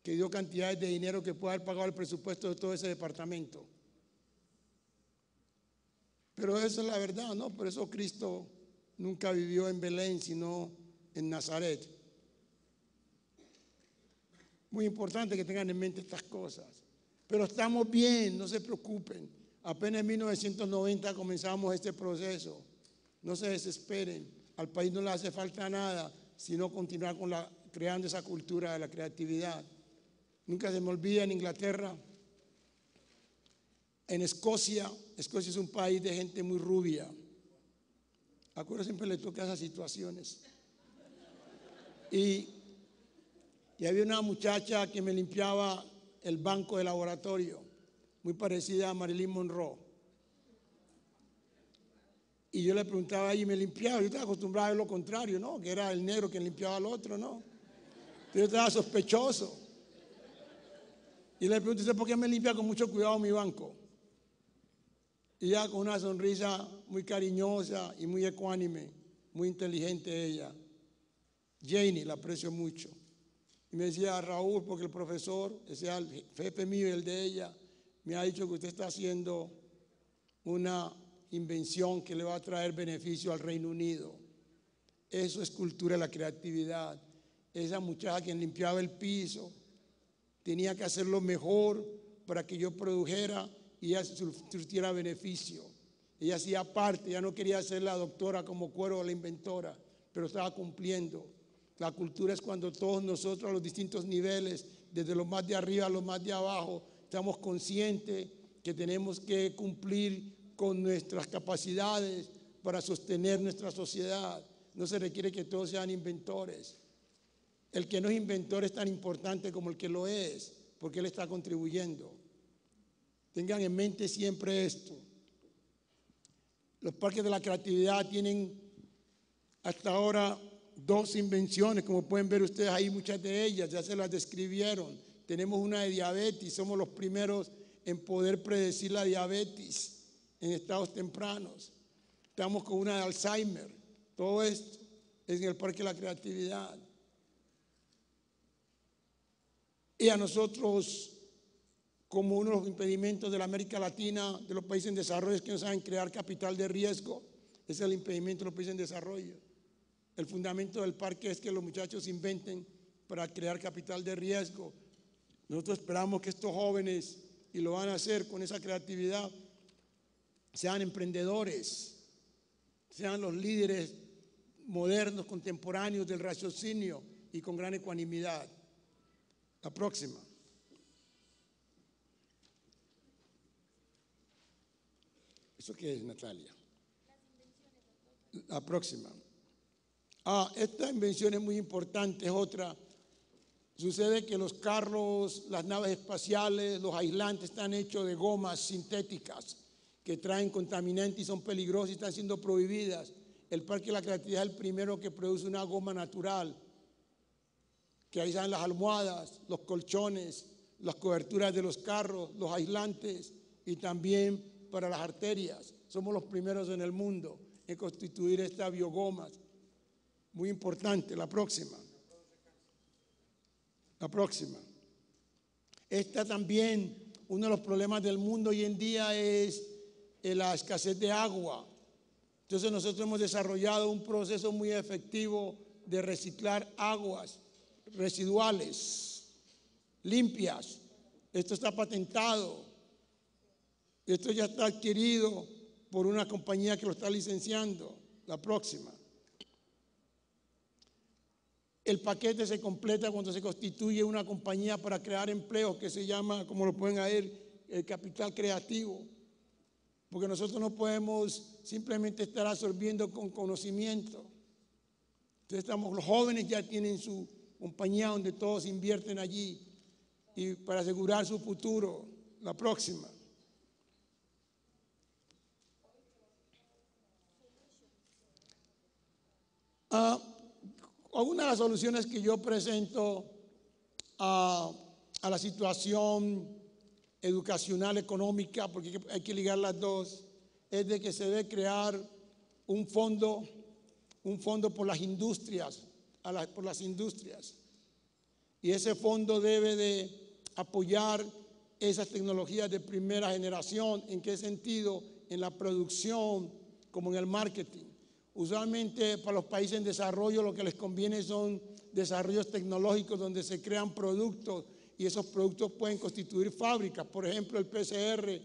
que dio cantidades de dinero que puede haber pagado el presupuesto de todo ese departamento. Pero esa es la verdad, ¿no? Por eso Cristo nunca vivió en Belén, sino en Nazaret. Muy importante que tengan en mente estas cosas. Pero estamos bien, no se preocupen. Apenas en 1990 comenzamos este proceso. No se desesperen. Al país no le hace falta nada, sino continuar creando esa cultura de la creatividad. Nunca se me olvida en Inglaterra, en Escocia. Escocia es un país de gente muy rubia. A Cuero siempre le toca esas situaciones. Y había una muchacha que me limpiaba el banco de laboratorio, muy parecida a Marilyn Monroe. Y yo le preguntaba a ella y me limpiaba. Yo estaba acostumbrado a ver lo contrario, ¿no? Que era el negro quien limpiaba al otro, ¿no? Entonces yo estaba sospechoso. Y le pregunté: ¿por qué me limpia con mucho cuidado mi banco? Y ella, con una sonrisa muy cariñosa y muy ecuánime, muy inteligente ella. Janie, la aprecio mucho. Y me decía: Raúl, porque el profesor, ese es el jefe mío y el de ella, me ha dicho que usted está haciendo una invención que le va a traer beneficio al Reino Unido. Eso es cultura de la creatividad. esa muchacha quien limpiaba el piso, tenía que hacerlo mejor para que yo produjera y ella surtiera beneficio. Ella hacía parte, ella no quería ser la doctora como Cuero o la inventora, pero estaba cumpliendo. La cultura es cuando todos nosotros a los distintos niveles, desde los más de arriba a los más de abajo, estamos conscientes que tenemos que cumplir con nuestras capacidades para sostener nuestra sociedad. No se requiere que todos sean inventores. El que no es inventor es tan importante como el que lo es, porque él está contribuyendo. Tengan en mente siempre esto. Los parques de la creatividad tienen hasta ahora 2 invenciones, como pueden ver ustedes ahí, muchas de ellas ya se las describieron. Tenemos una de diabetes, somos los primeros en poder predecir la diabetes en estados tempranos. Estamos con una de Alzheimer. Todo esto es en el Parque de la Creatividad. Y a nosotros, como uno de los impedimentos de la América Latina, de los países en desarrollo, es que no saben crear capital de riesgo. Ese es el impedimento de los países en desarrollo. El fundamento del parque es que los muchachos inventen para crear capital de riesgo. Nosotros esperamos que estos jóvenes, y lo van a hacer con esa creatividad, sean emprendedores, sean los líderes modernos, contemporáneos del raciocinio y con gran ecuanimidad. La próxima. ¿Eso qué es, Natalia? La próxima. Esta invención es muy importante, es otra. Sucede que los carros, las naves espaciales, los aislantes están hechos de gomas sintéticas que traen contaminantes y son peligrosas y están siendo prohibidas. El Parque de la Creatividad es el primero que produce una goma natural, que ahí están las almohadas, los colchones, las coberturas de los carros, los aislantes y también para las arterias. Somos los primeros en el mundo en constituir estas biogomas. Muy importante. La próxima. La próxima. Esta también, uno de los problemas del mundo hoy en día es la escasez de agua. Entonces nosotros hemos desarrollado un proceso muy efectivo de reciclar aguas residuales, limpias. Esto está patentado. Esto ya está adquirido por una compañía que lo está licenciando. La próxima. El paquete se completa cuando se constituye una compañía para crear empleos que se llama, como lo pueden ver, el capital creativo. Porque nosotros no podemos simplemente estar absorbiendo con conocimiento. Entonces los jóvenes ya tienen su compañía donde todos invierten allí y para asegurar su futuro. La próxima. Una de las soluciones que yo presento a la situación educacional, económica, porque hay que ligar las dos, es de que se debe crear un fondo por las industrias, por las industrias. Y ese fondo debe de apoyar esas tecnologías de primera generación. ¿En qué sentido? En la producción, como en el marketing. Usualmente para los países en desarrollo lo que les conviene son desarrollos tecnológicos donde se crean productos y esos productos pueden constituir fábricas. Por ejemplo, el PCR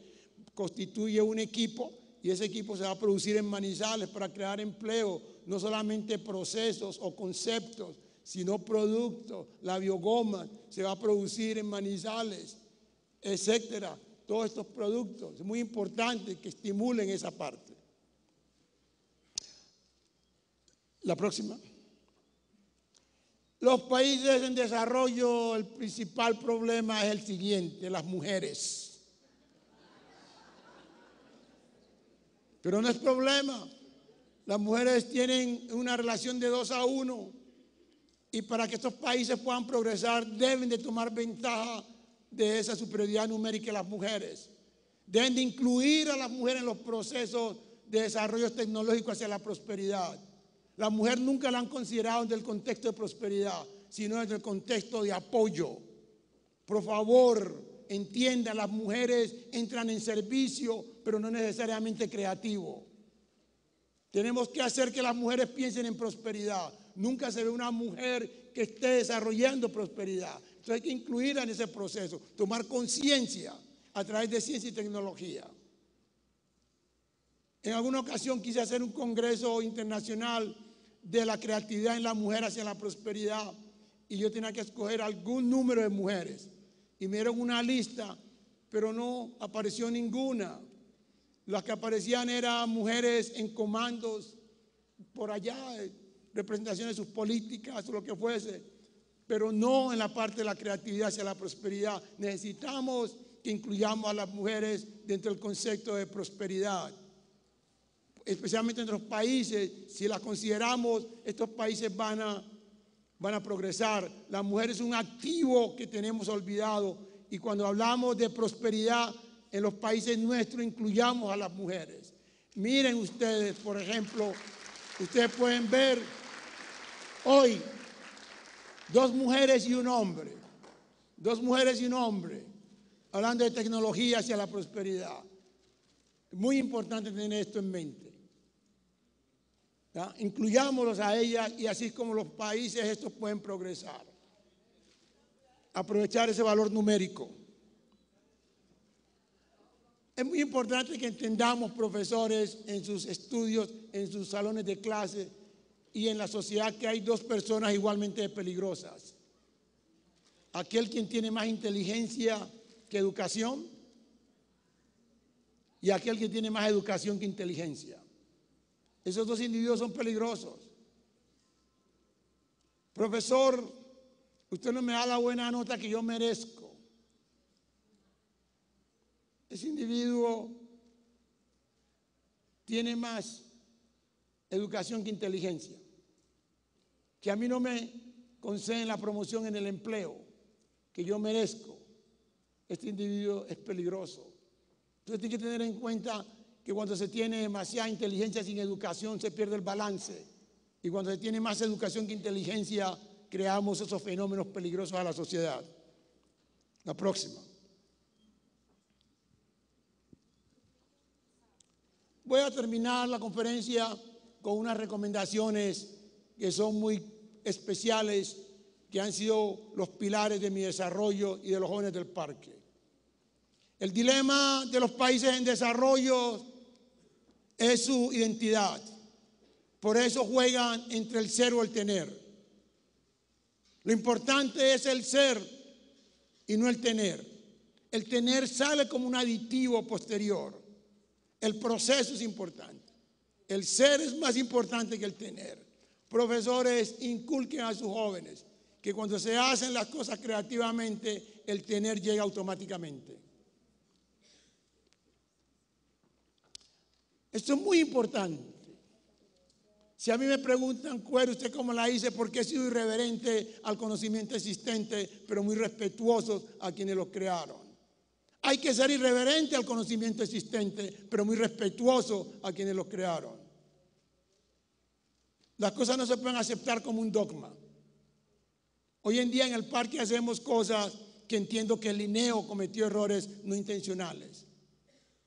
constituye un equipo y ese equipo se va a producir en Manizales para crear empleo, no solamente procesos o conceptos, sino productos. La biogoma se va a producir en Manizales, etcétera. Todos estos productos, es muy importante que estimulen esa parte. La próxima. Los países en desarrollo, el principal problema es el siguiente: las mujeres. Pero no es problema. Las mujeres tienen una relación de 2-1 y para que estos países puedan progresar deben de tomar ventaja de esa superioridad numérica de las mujeres. Deben de incluir a las mujeres en los procesos de desarrollo tecnológico hacia la prosperidad. La mujer nunca la han considerado desde el contexto de prosperidad, sino desde el contexto de apoyo. Por favor, entiendan, las mujeres entran en servicio, pero no necesariamente creativo. Tenemos que hacer que las mujeres piensen en prosperidad. Nunca se ve una mujer que esté desarrollando prosperidad. Entonces hay que incluirla en ese proceso, tomar conciencia a través de ciencia y tecnología. En alguna ocasión quise hacer un congreso internacional de la creatividad en la mujer hacia la prosperidad y yo tenía que escoger algún número de mujeres y me dieron una lista, pero no apareció ninguna. Las que aparecían eran mujeres en comandos por allá, representaciones de sus políticas o lo que fuese, pero no en la parte de la creatividad hacia la prosperidad. Necesitamos que incluyamos a las mujeres dentro del concepto de prosperidad, especialmente en nuestros países. Si las consideramos, estos países van a progresar. La mujer es un activo que tenemos olvidado y cuando hablamos de prosperidad en los países nuestros incluyamos a las mujeres. Miren ustedes, por ejemplo, ustedes pueden ver hoy 2 mujeres y un hombre, 2 mujeres y un hombre, hablando de tecnología hacia la prosperidad. Es muy importante tener esto en mente. ¿Ya? Incluyámoslos a ellas y así como los países estos pueden progresar. Aprovechar ese valor numérico. Es muy importante que entendamos, profesores, en sus estudios, en sus salones de clase y en la sociedad que hay 2 personas igualmente peligrosas. Aquel quien tiene más inteligencia que educación y aquel que tiene más educación que inteligencia. Esos 2 individuos son peligrosos. Profesor, usted no me da la buena nota que yo merezco. Ese individuo tiene más educación que inteligencia. Que a mí no me conceden la promoción en el empleo que yo merezco. Este individuo es peligroso. Entonces tiene que tener en cuenta que cuando se tiene demasiada inteligencia sin educación se pierde el balance. Y cuando se tiene más educación que inteligencia creamos esos fenómenos peligrosos a la sociedad. La próxima. Voy a terminar la conferencia con unas recomendaciones que son muy especiales, que han sido los pilares de mi desarrollo y de los jóvenes del parque. El dilema de los países en desarrollo es su identidad. Por eso juegan entre el ser o el tener. Lo importante es el ser y no el tener. El tener sale como un aditivo posterior. El proceso es importante. El ser es más importante que el tener. Profesores, inculquen a sus jóvenes que cuando se hacen las cosas creativamente, el tener llega automáticamente. Esto es muy importante. Si a mí me preguntan, Cuero, ¿usted cómo la hice? Porque he sido irreverente al conocimiento existente, pero muy respetuosos a quienes lo crearon. Hay que ser irreverente al conocimiento existente, pero muy respetuoso a quienes lo crearon. Las cosas no se pueden aceptar como un dogma. Hoy en día en el parque hacemos cosas que entiendo que Linneo cometió errores no intencionales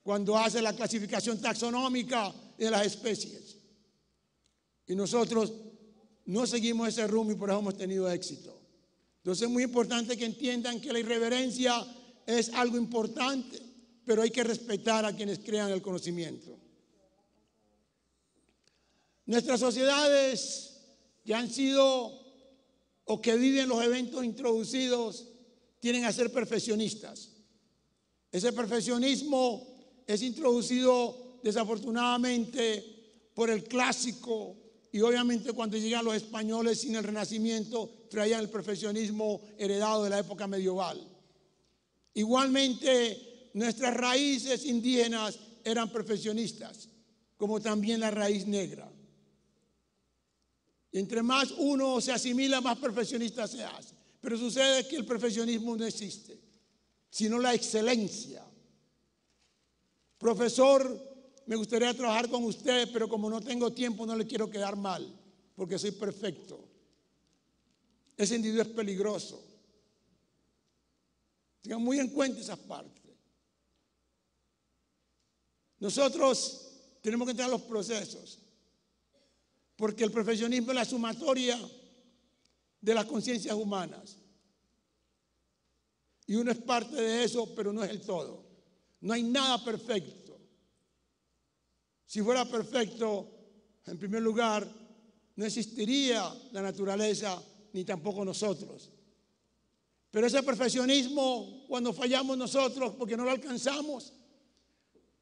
cuando hace la clasificación taxonómica de las especies. Y nosotros no seguimos ese rumbo y por eso hemos tenido éxito. Entonces es muy importante que entiendan que la irreverencia es algo importante, pero hay que respetar a quienes crean el conocimiento. Nuestras sociedades que han sido o que viven los eventos introducidos tienen a ser perfeccionistas. Ese perfeccionismo es introducido desafortunadamente por el clásico y obviamente cuando llegan los españoles sin el Renacimiento traían el perfeccionismo heredado de la época medieval. Igualmente nuestras raíces indígenas eran perfeccionistas, como también la raíz negra. Y entre más uno se asimila, más perfeccionista se hace. Pero sucede que el perfeccionismo no existe, sino la excelencia. Profesor, me gustaría trabajar con usted, pero como no tengo tiempo no le quiero quedar mal, porque soy perfecto. Ese individuo es peligroso. Tengan muy en cuenta esas partes. Nosotros tenemos que entrar en los procesos. porque el profesionismo es la sumatoria de las conciencias humanas. Y uno es parte de eso, pero no es el todo. No hay nada perfecto. Si fuera perfecto, en primer lugar, no existiría la naturaleza ni tampoco nosotros. Pero ese perfeccionismo, cuando fallamos nosotros porque no lo alcanzamos,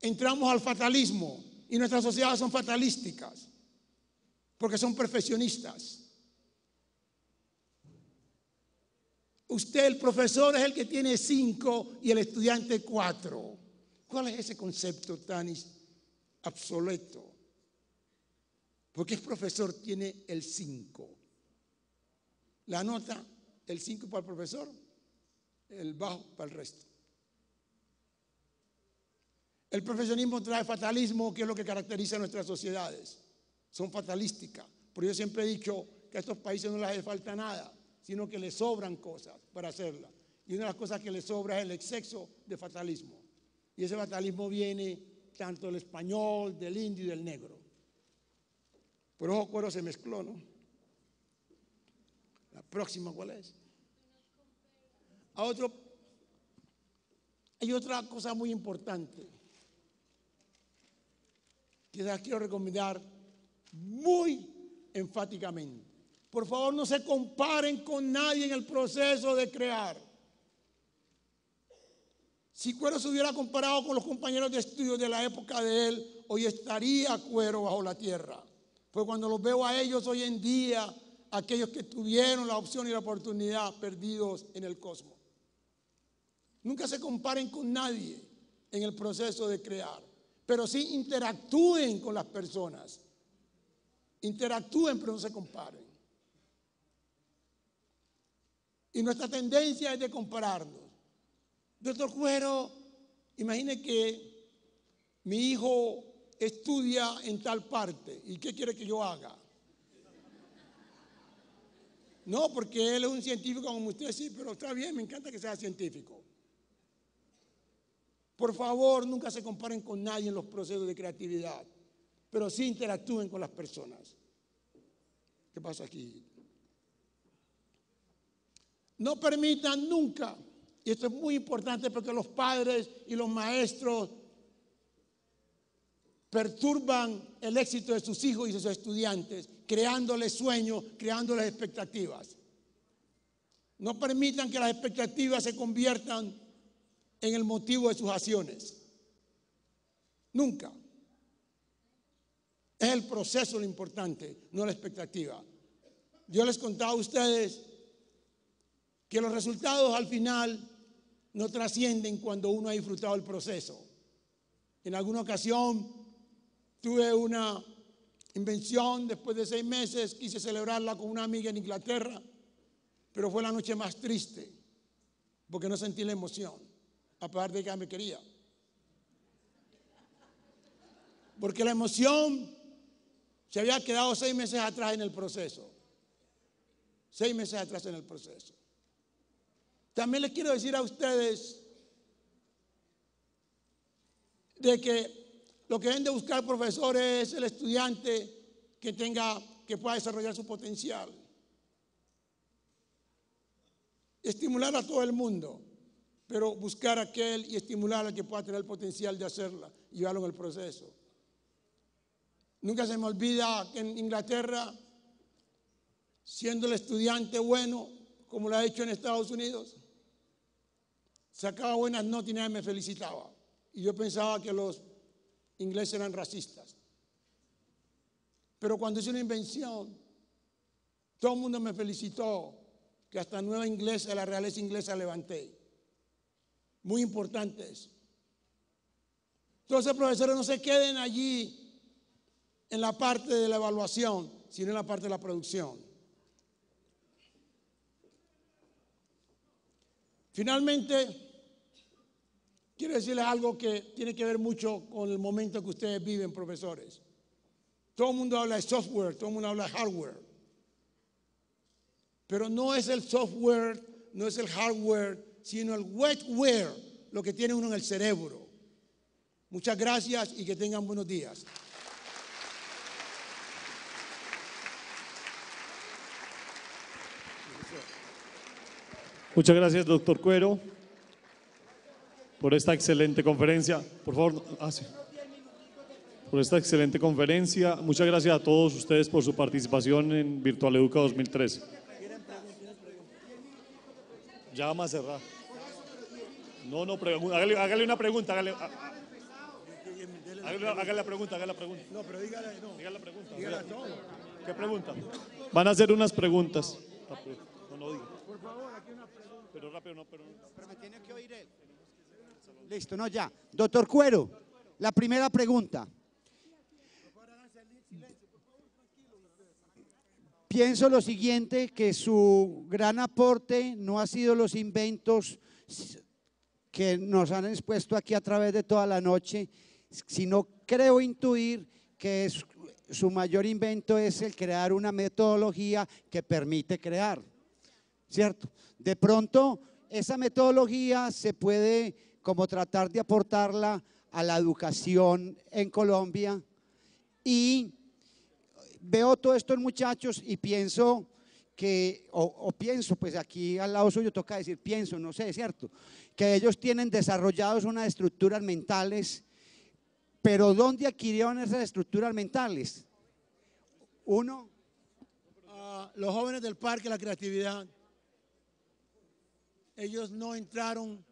entramos al fatalismo. Y nuestras sociedades son fatalísticas, porque son perfeccionistas. Usted, el profesor, es el que tiene 5 y el estudiante 4. ¿Cuál es ese concepto tan obsoleto? Porque el profesor tiene el 5. La nota, el 5 para el profesor, el bajo para el resto. El profesionismo trae fatalismo, que es lo que caracteriza a nuestras sociedades. Son fatalísticas. Por eso yo siempre he dicho que a estos países no les hace falta nada, sino que les sobran cosas para hacerlas. Y una de las cosas que les sobra es el exceso de fatalismo. Y ese fatalismo viene tanto del español, del indio y del negro. Por ojo cuero se mezcló, ¿no? La próxima, ¿cuál es? Hay otra cosa muy importante que les quiero recomendar muy enfáticamente. Por favor, no se comparen con nadie en el proceso de crear. Si Cuero se hubiera comparado con los compañeros de estudio de la época de él, hoy estaría Cuero bajo la tierra. Pues cuando los veo a ellos hoy en día, aquellos que tuvieron la opción y la oportunidad, perdidos en el cosmos. Nunca se comparen con nadie en el proceso de crear, pero sí interactúen con las personas. Interactúen, pero no se comparen. Y nuestra tendencia es de compararnos. Doctor Cuero, imagine que mi hijo estudia en tal parte. ¿Y qué quiere que yo haga? No, porque él es un científico como usted, sí, pero está bien, me encanta que sea científico. Por favor, nunca se comparen con nadie en los procesos de creatividad, pero sí interactúen con las personas. ¿Qué pasa aquí? No permitan nunca, y esto es muy importante porque los padres y los maestros perturban el éxito de sus hijos y de sus estudiantes, creándoles sueños, creándoles expectativas. No permitan que las expectativas se conviertan en el motivo de sus acciones. Nunca. Es el proceso lo importante, no la expectativa. Yo les contaba a ustedes que los resultados al final no trascienden cuando uno ha disfrutado el proceso. En alguna ocasión tuve una invención, después de 6 meses quise celebrarla con una amiga en Inglaterra, pero fue la noche más triste porque no sentí la emoción, a pesar de que ella me quería. Porque la emoción se había quedado 6 meses atrás en el proceso. 6 meses atrás en el proceso. También les quiero decir a ustedes de que lo que deben de buscar profesores es el estudiante que pueda desarrollar su potencial. Estimular a todo el mundo, pero buscar a aquel y estimular al que pueda tener el potencial de hacerla y llevarlo en el proceso. Nunca se me olvida que en Inglaterra, siendo el estudiante bueno, como lo ha hecho en Estados Unidos, sacaba buenas notas y nadie me felicitaba. Y yo pensaba que los ingleses eran racistas. Pero cuando hice una invención, todo el mundo me felicitó, que hasta nueva inglesa, la realeza inglesa levanté. Muy importante eso. Entonces, profesores, no se queden allí en la parte de la evaluación, sino en la parte de la producción. Finalmente, quiero decirles algo que tiene que ver mucho con el momento que ustedes viven, profesores. Todo el mundo habla de software, todo el mundo habla de hardware. Pero no es el software, no es el hardware, sino el wetware, lo que tiene uno en el cerebro. Muchas gracias y que tengan buenos días. Muchas gracias, doctor Cuero, por esta excelente conferencia. Por favor, sí. Por esta excelente conferencia. Muchas gracias a todos ustedes por su participación en Virtual Educa 2013. Ya vamos a cerrar. No, hágale una pregunta, hágale la pregunta, No, pero dígale, no. Dígale la pregunta. Dígale todo. ¿Qué pregunta? Van a hacer unas preguntas. No diga. Por favor, aquí una pregunta. Pero rápido, no, Pero me tiene que oír él. Listo, no, ya. Doctor Cuero, la primera pregunta. Pienso lo siguiente, que su gran aporte no ha sido los inventos que nos han expuesto aquí a través de toda la noche, sino creo intuir que su mayor invento es el crear una metodología que permite crear, ¿cierto? De pronto, esa metodología se puede como tratar de aportarla a la educación en Colombia, y veo todo esto en muchachos y pienso que, pienso, pues aquí al lado suyo toca decir pienso, no sé, ¿cierto? Que ellos tienen desarrollados unas estructuras mentales, pero ¿dónde adquirieron esas estructuras mentales? Uno, los jóvenes del Parque de la Creatividad, ellos no entraron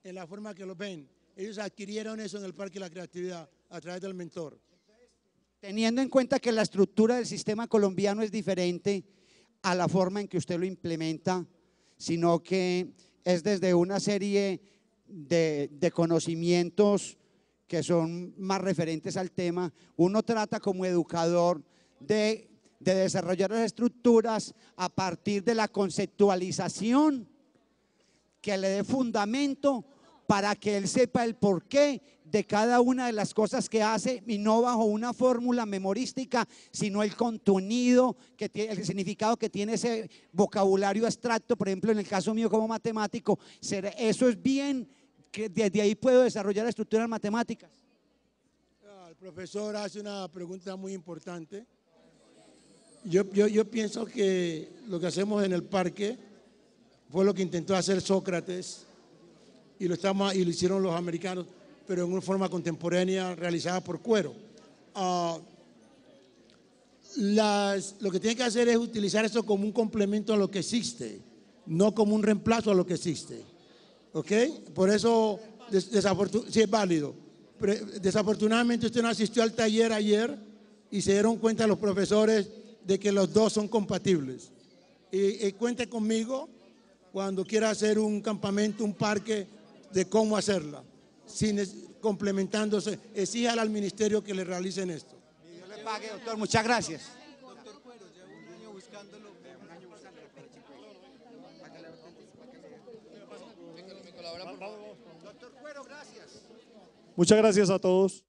en la forma que lo ven, ellos adquirieron eso en el Parque de la Creatividad a través del mentor. teniendo en cuenta que la estructura del sistema colombiano es diferente a la forma en que usted lo implementa, sino que es desde una serie de conocimientos que son más referentes al tema, uno trata como educador de desarrollar las estructuras a partir de la conceptualización que le dé fundamento para que él sepa el porqué de cada una de las cosas que hace, y no bajo una fórmula memorística, sino el contenido, que tiene, el significado que tiene ese vocabulario abstracto. Por ejemplo, en el caso mío como matemático, eso es bien, que desde ahí puedo desarrollar estructuras matemáticas. El profesor hace una pregunta muy importante. Yo pienso que lo que hacemos en el parque fue lo que intentó hacer Sócrates y lo hicieron los americanos, pero en una forma contemporánea realizada por Cuero. Lo que tiene que hacer es utilizar eso como un complemento a lo que existe, no como un reemplazo a lo que existe. ¿Ok? Por eso, sí es válido. Pero, desafortunadamente usted no asistió al taller ayer y se dieron cuenta los profesores de que los dos son compatibles. Y cuente conmigo cuando quiera hacer un campamento, un parque, de cómo hacerla, complementándose. Exíjale al ministerio que le realicen esto. Dios le pague, doctor. Muchas gracias. Doctor Cuero, llevo un año buscándolo. Doctor Cuero, gracias. Muchas gracias a todos.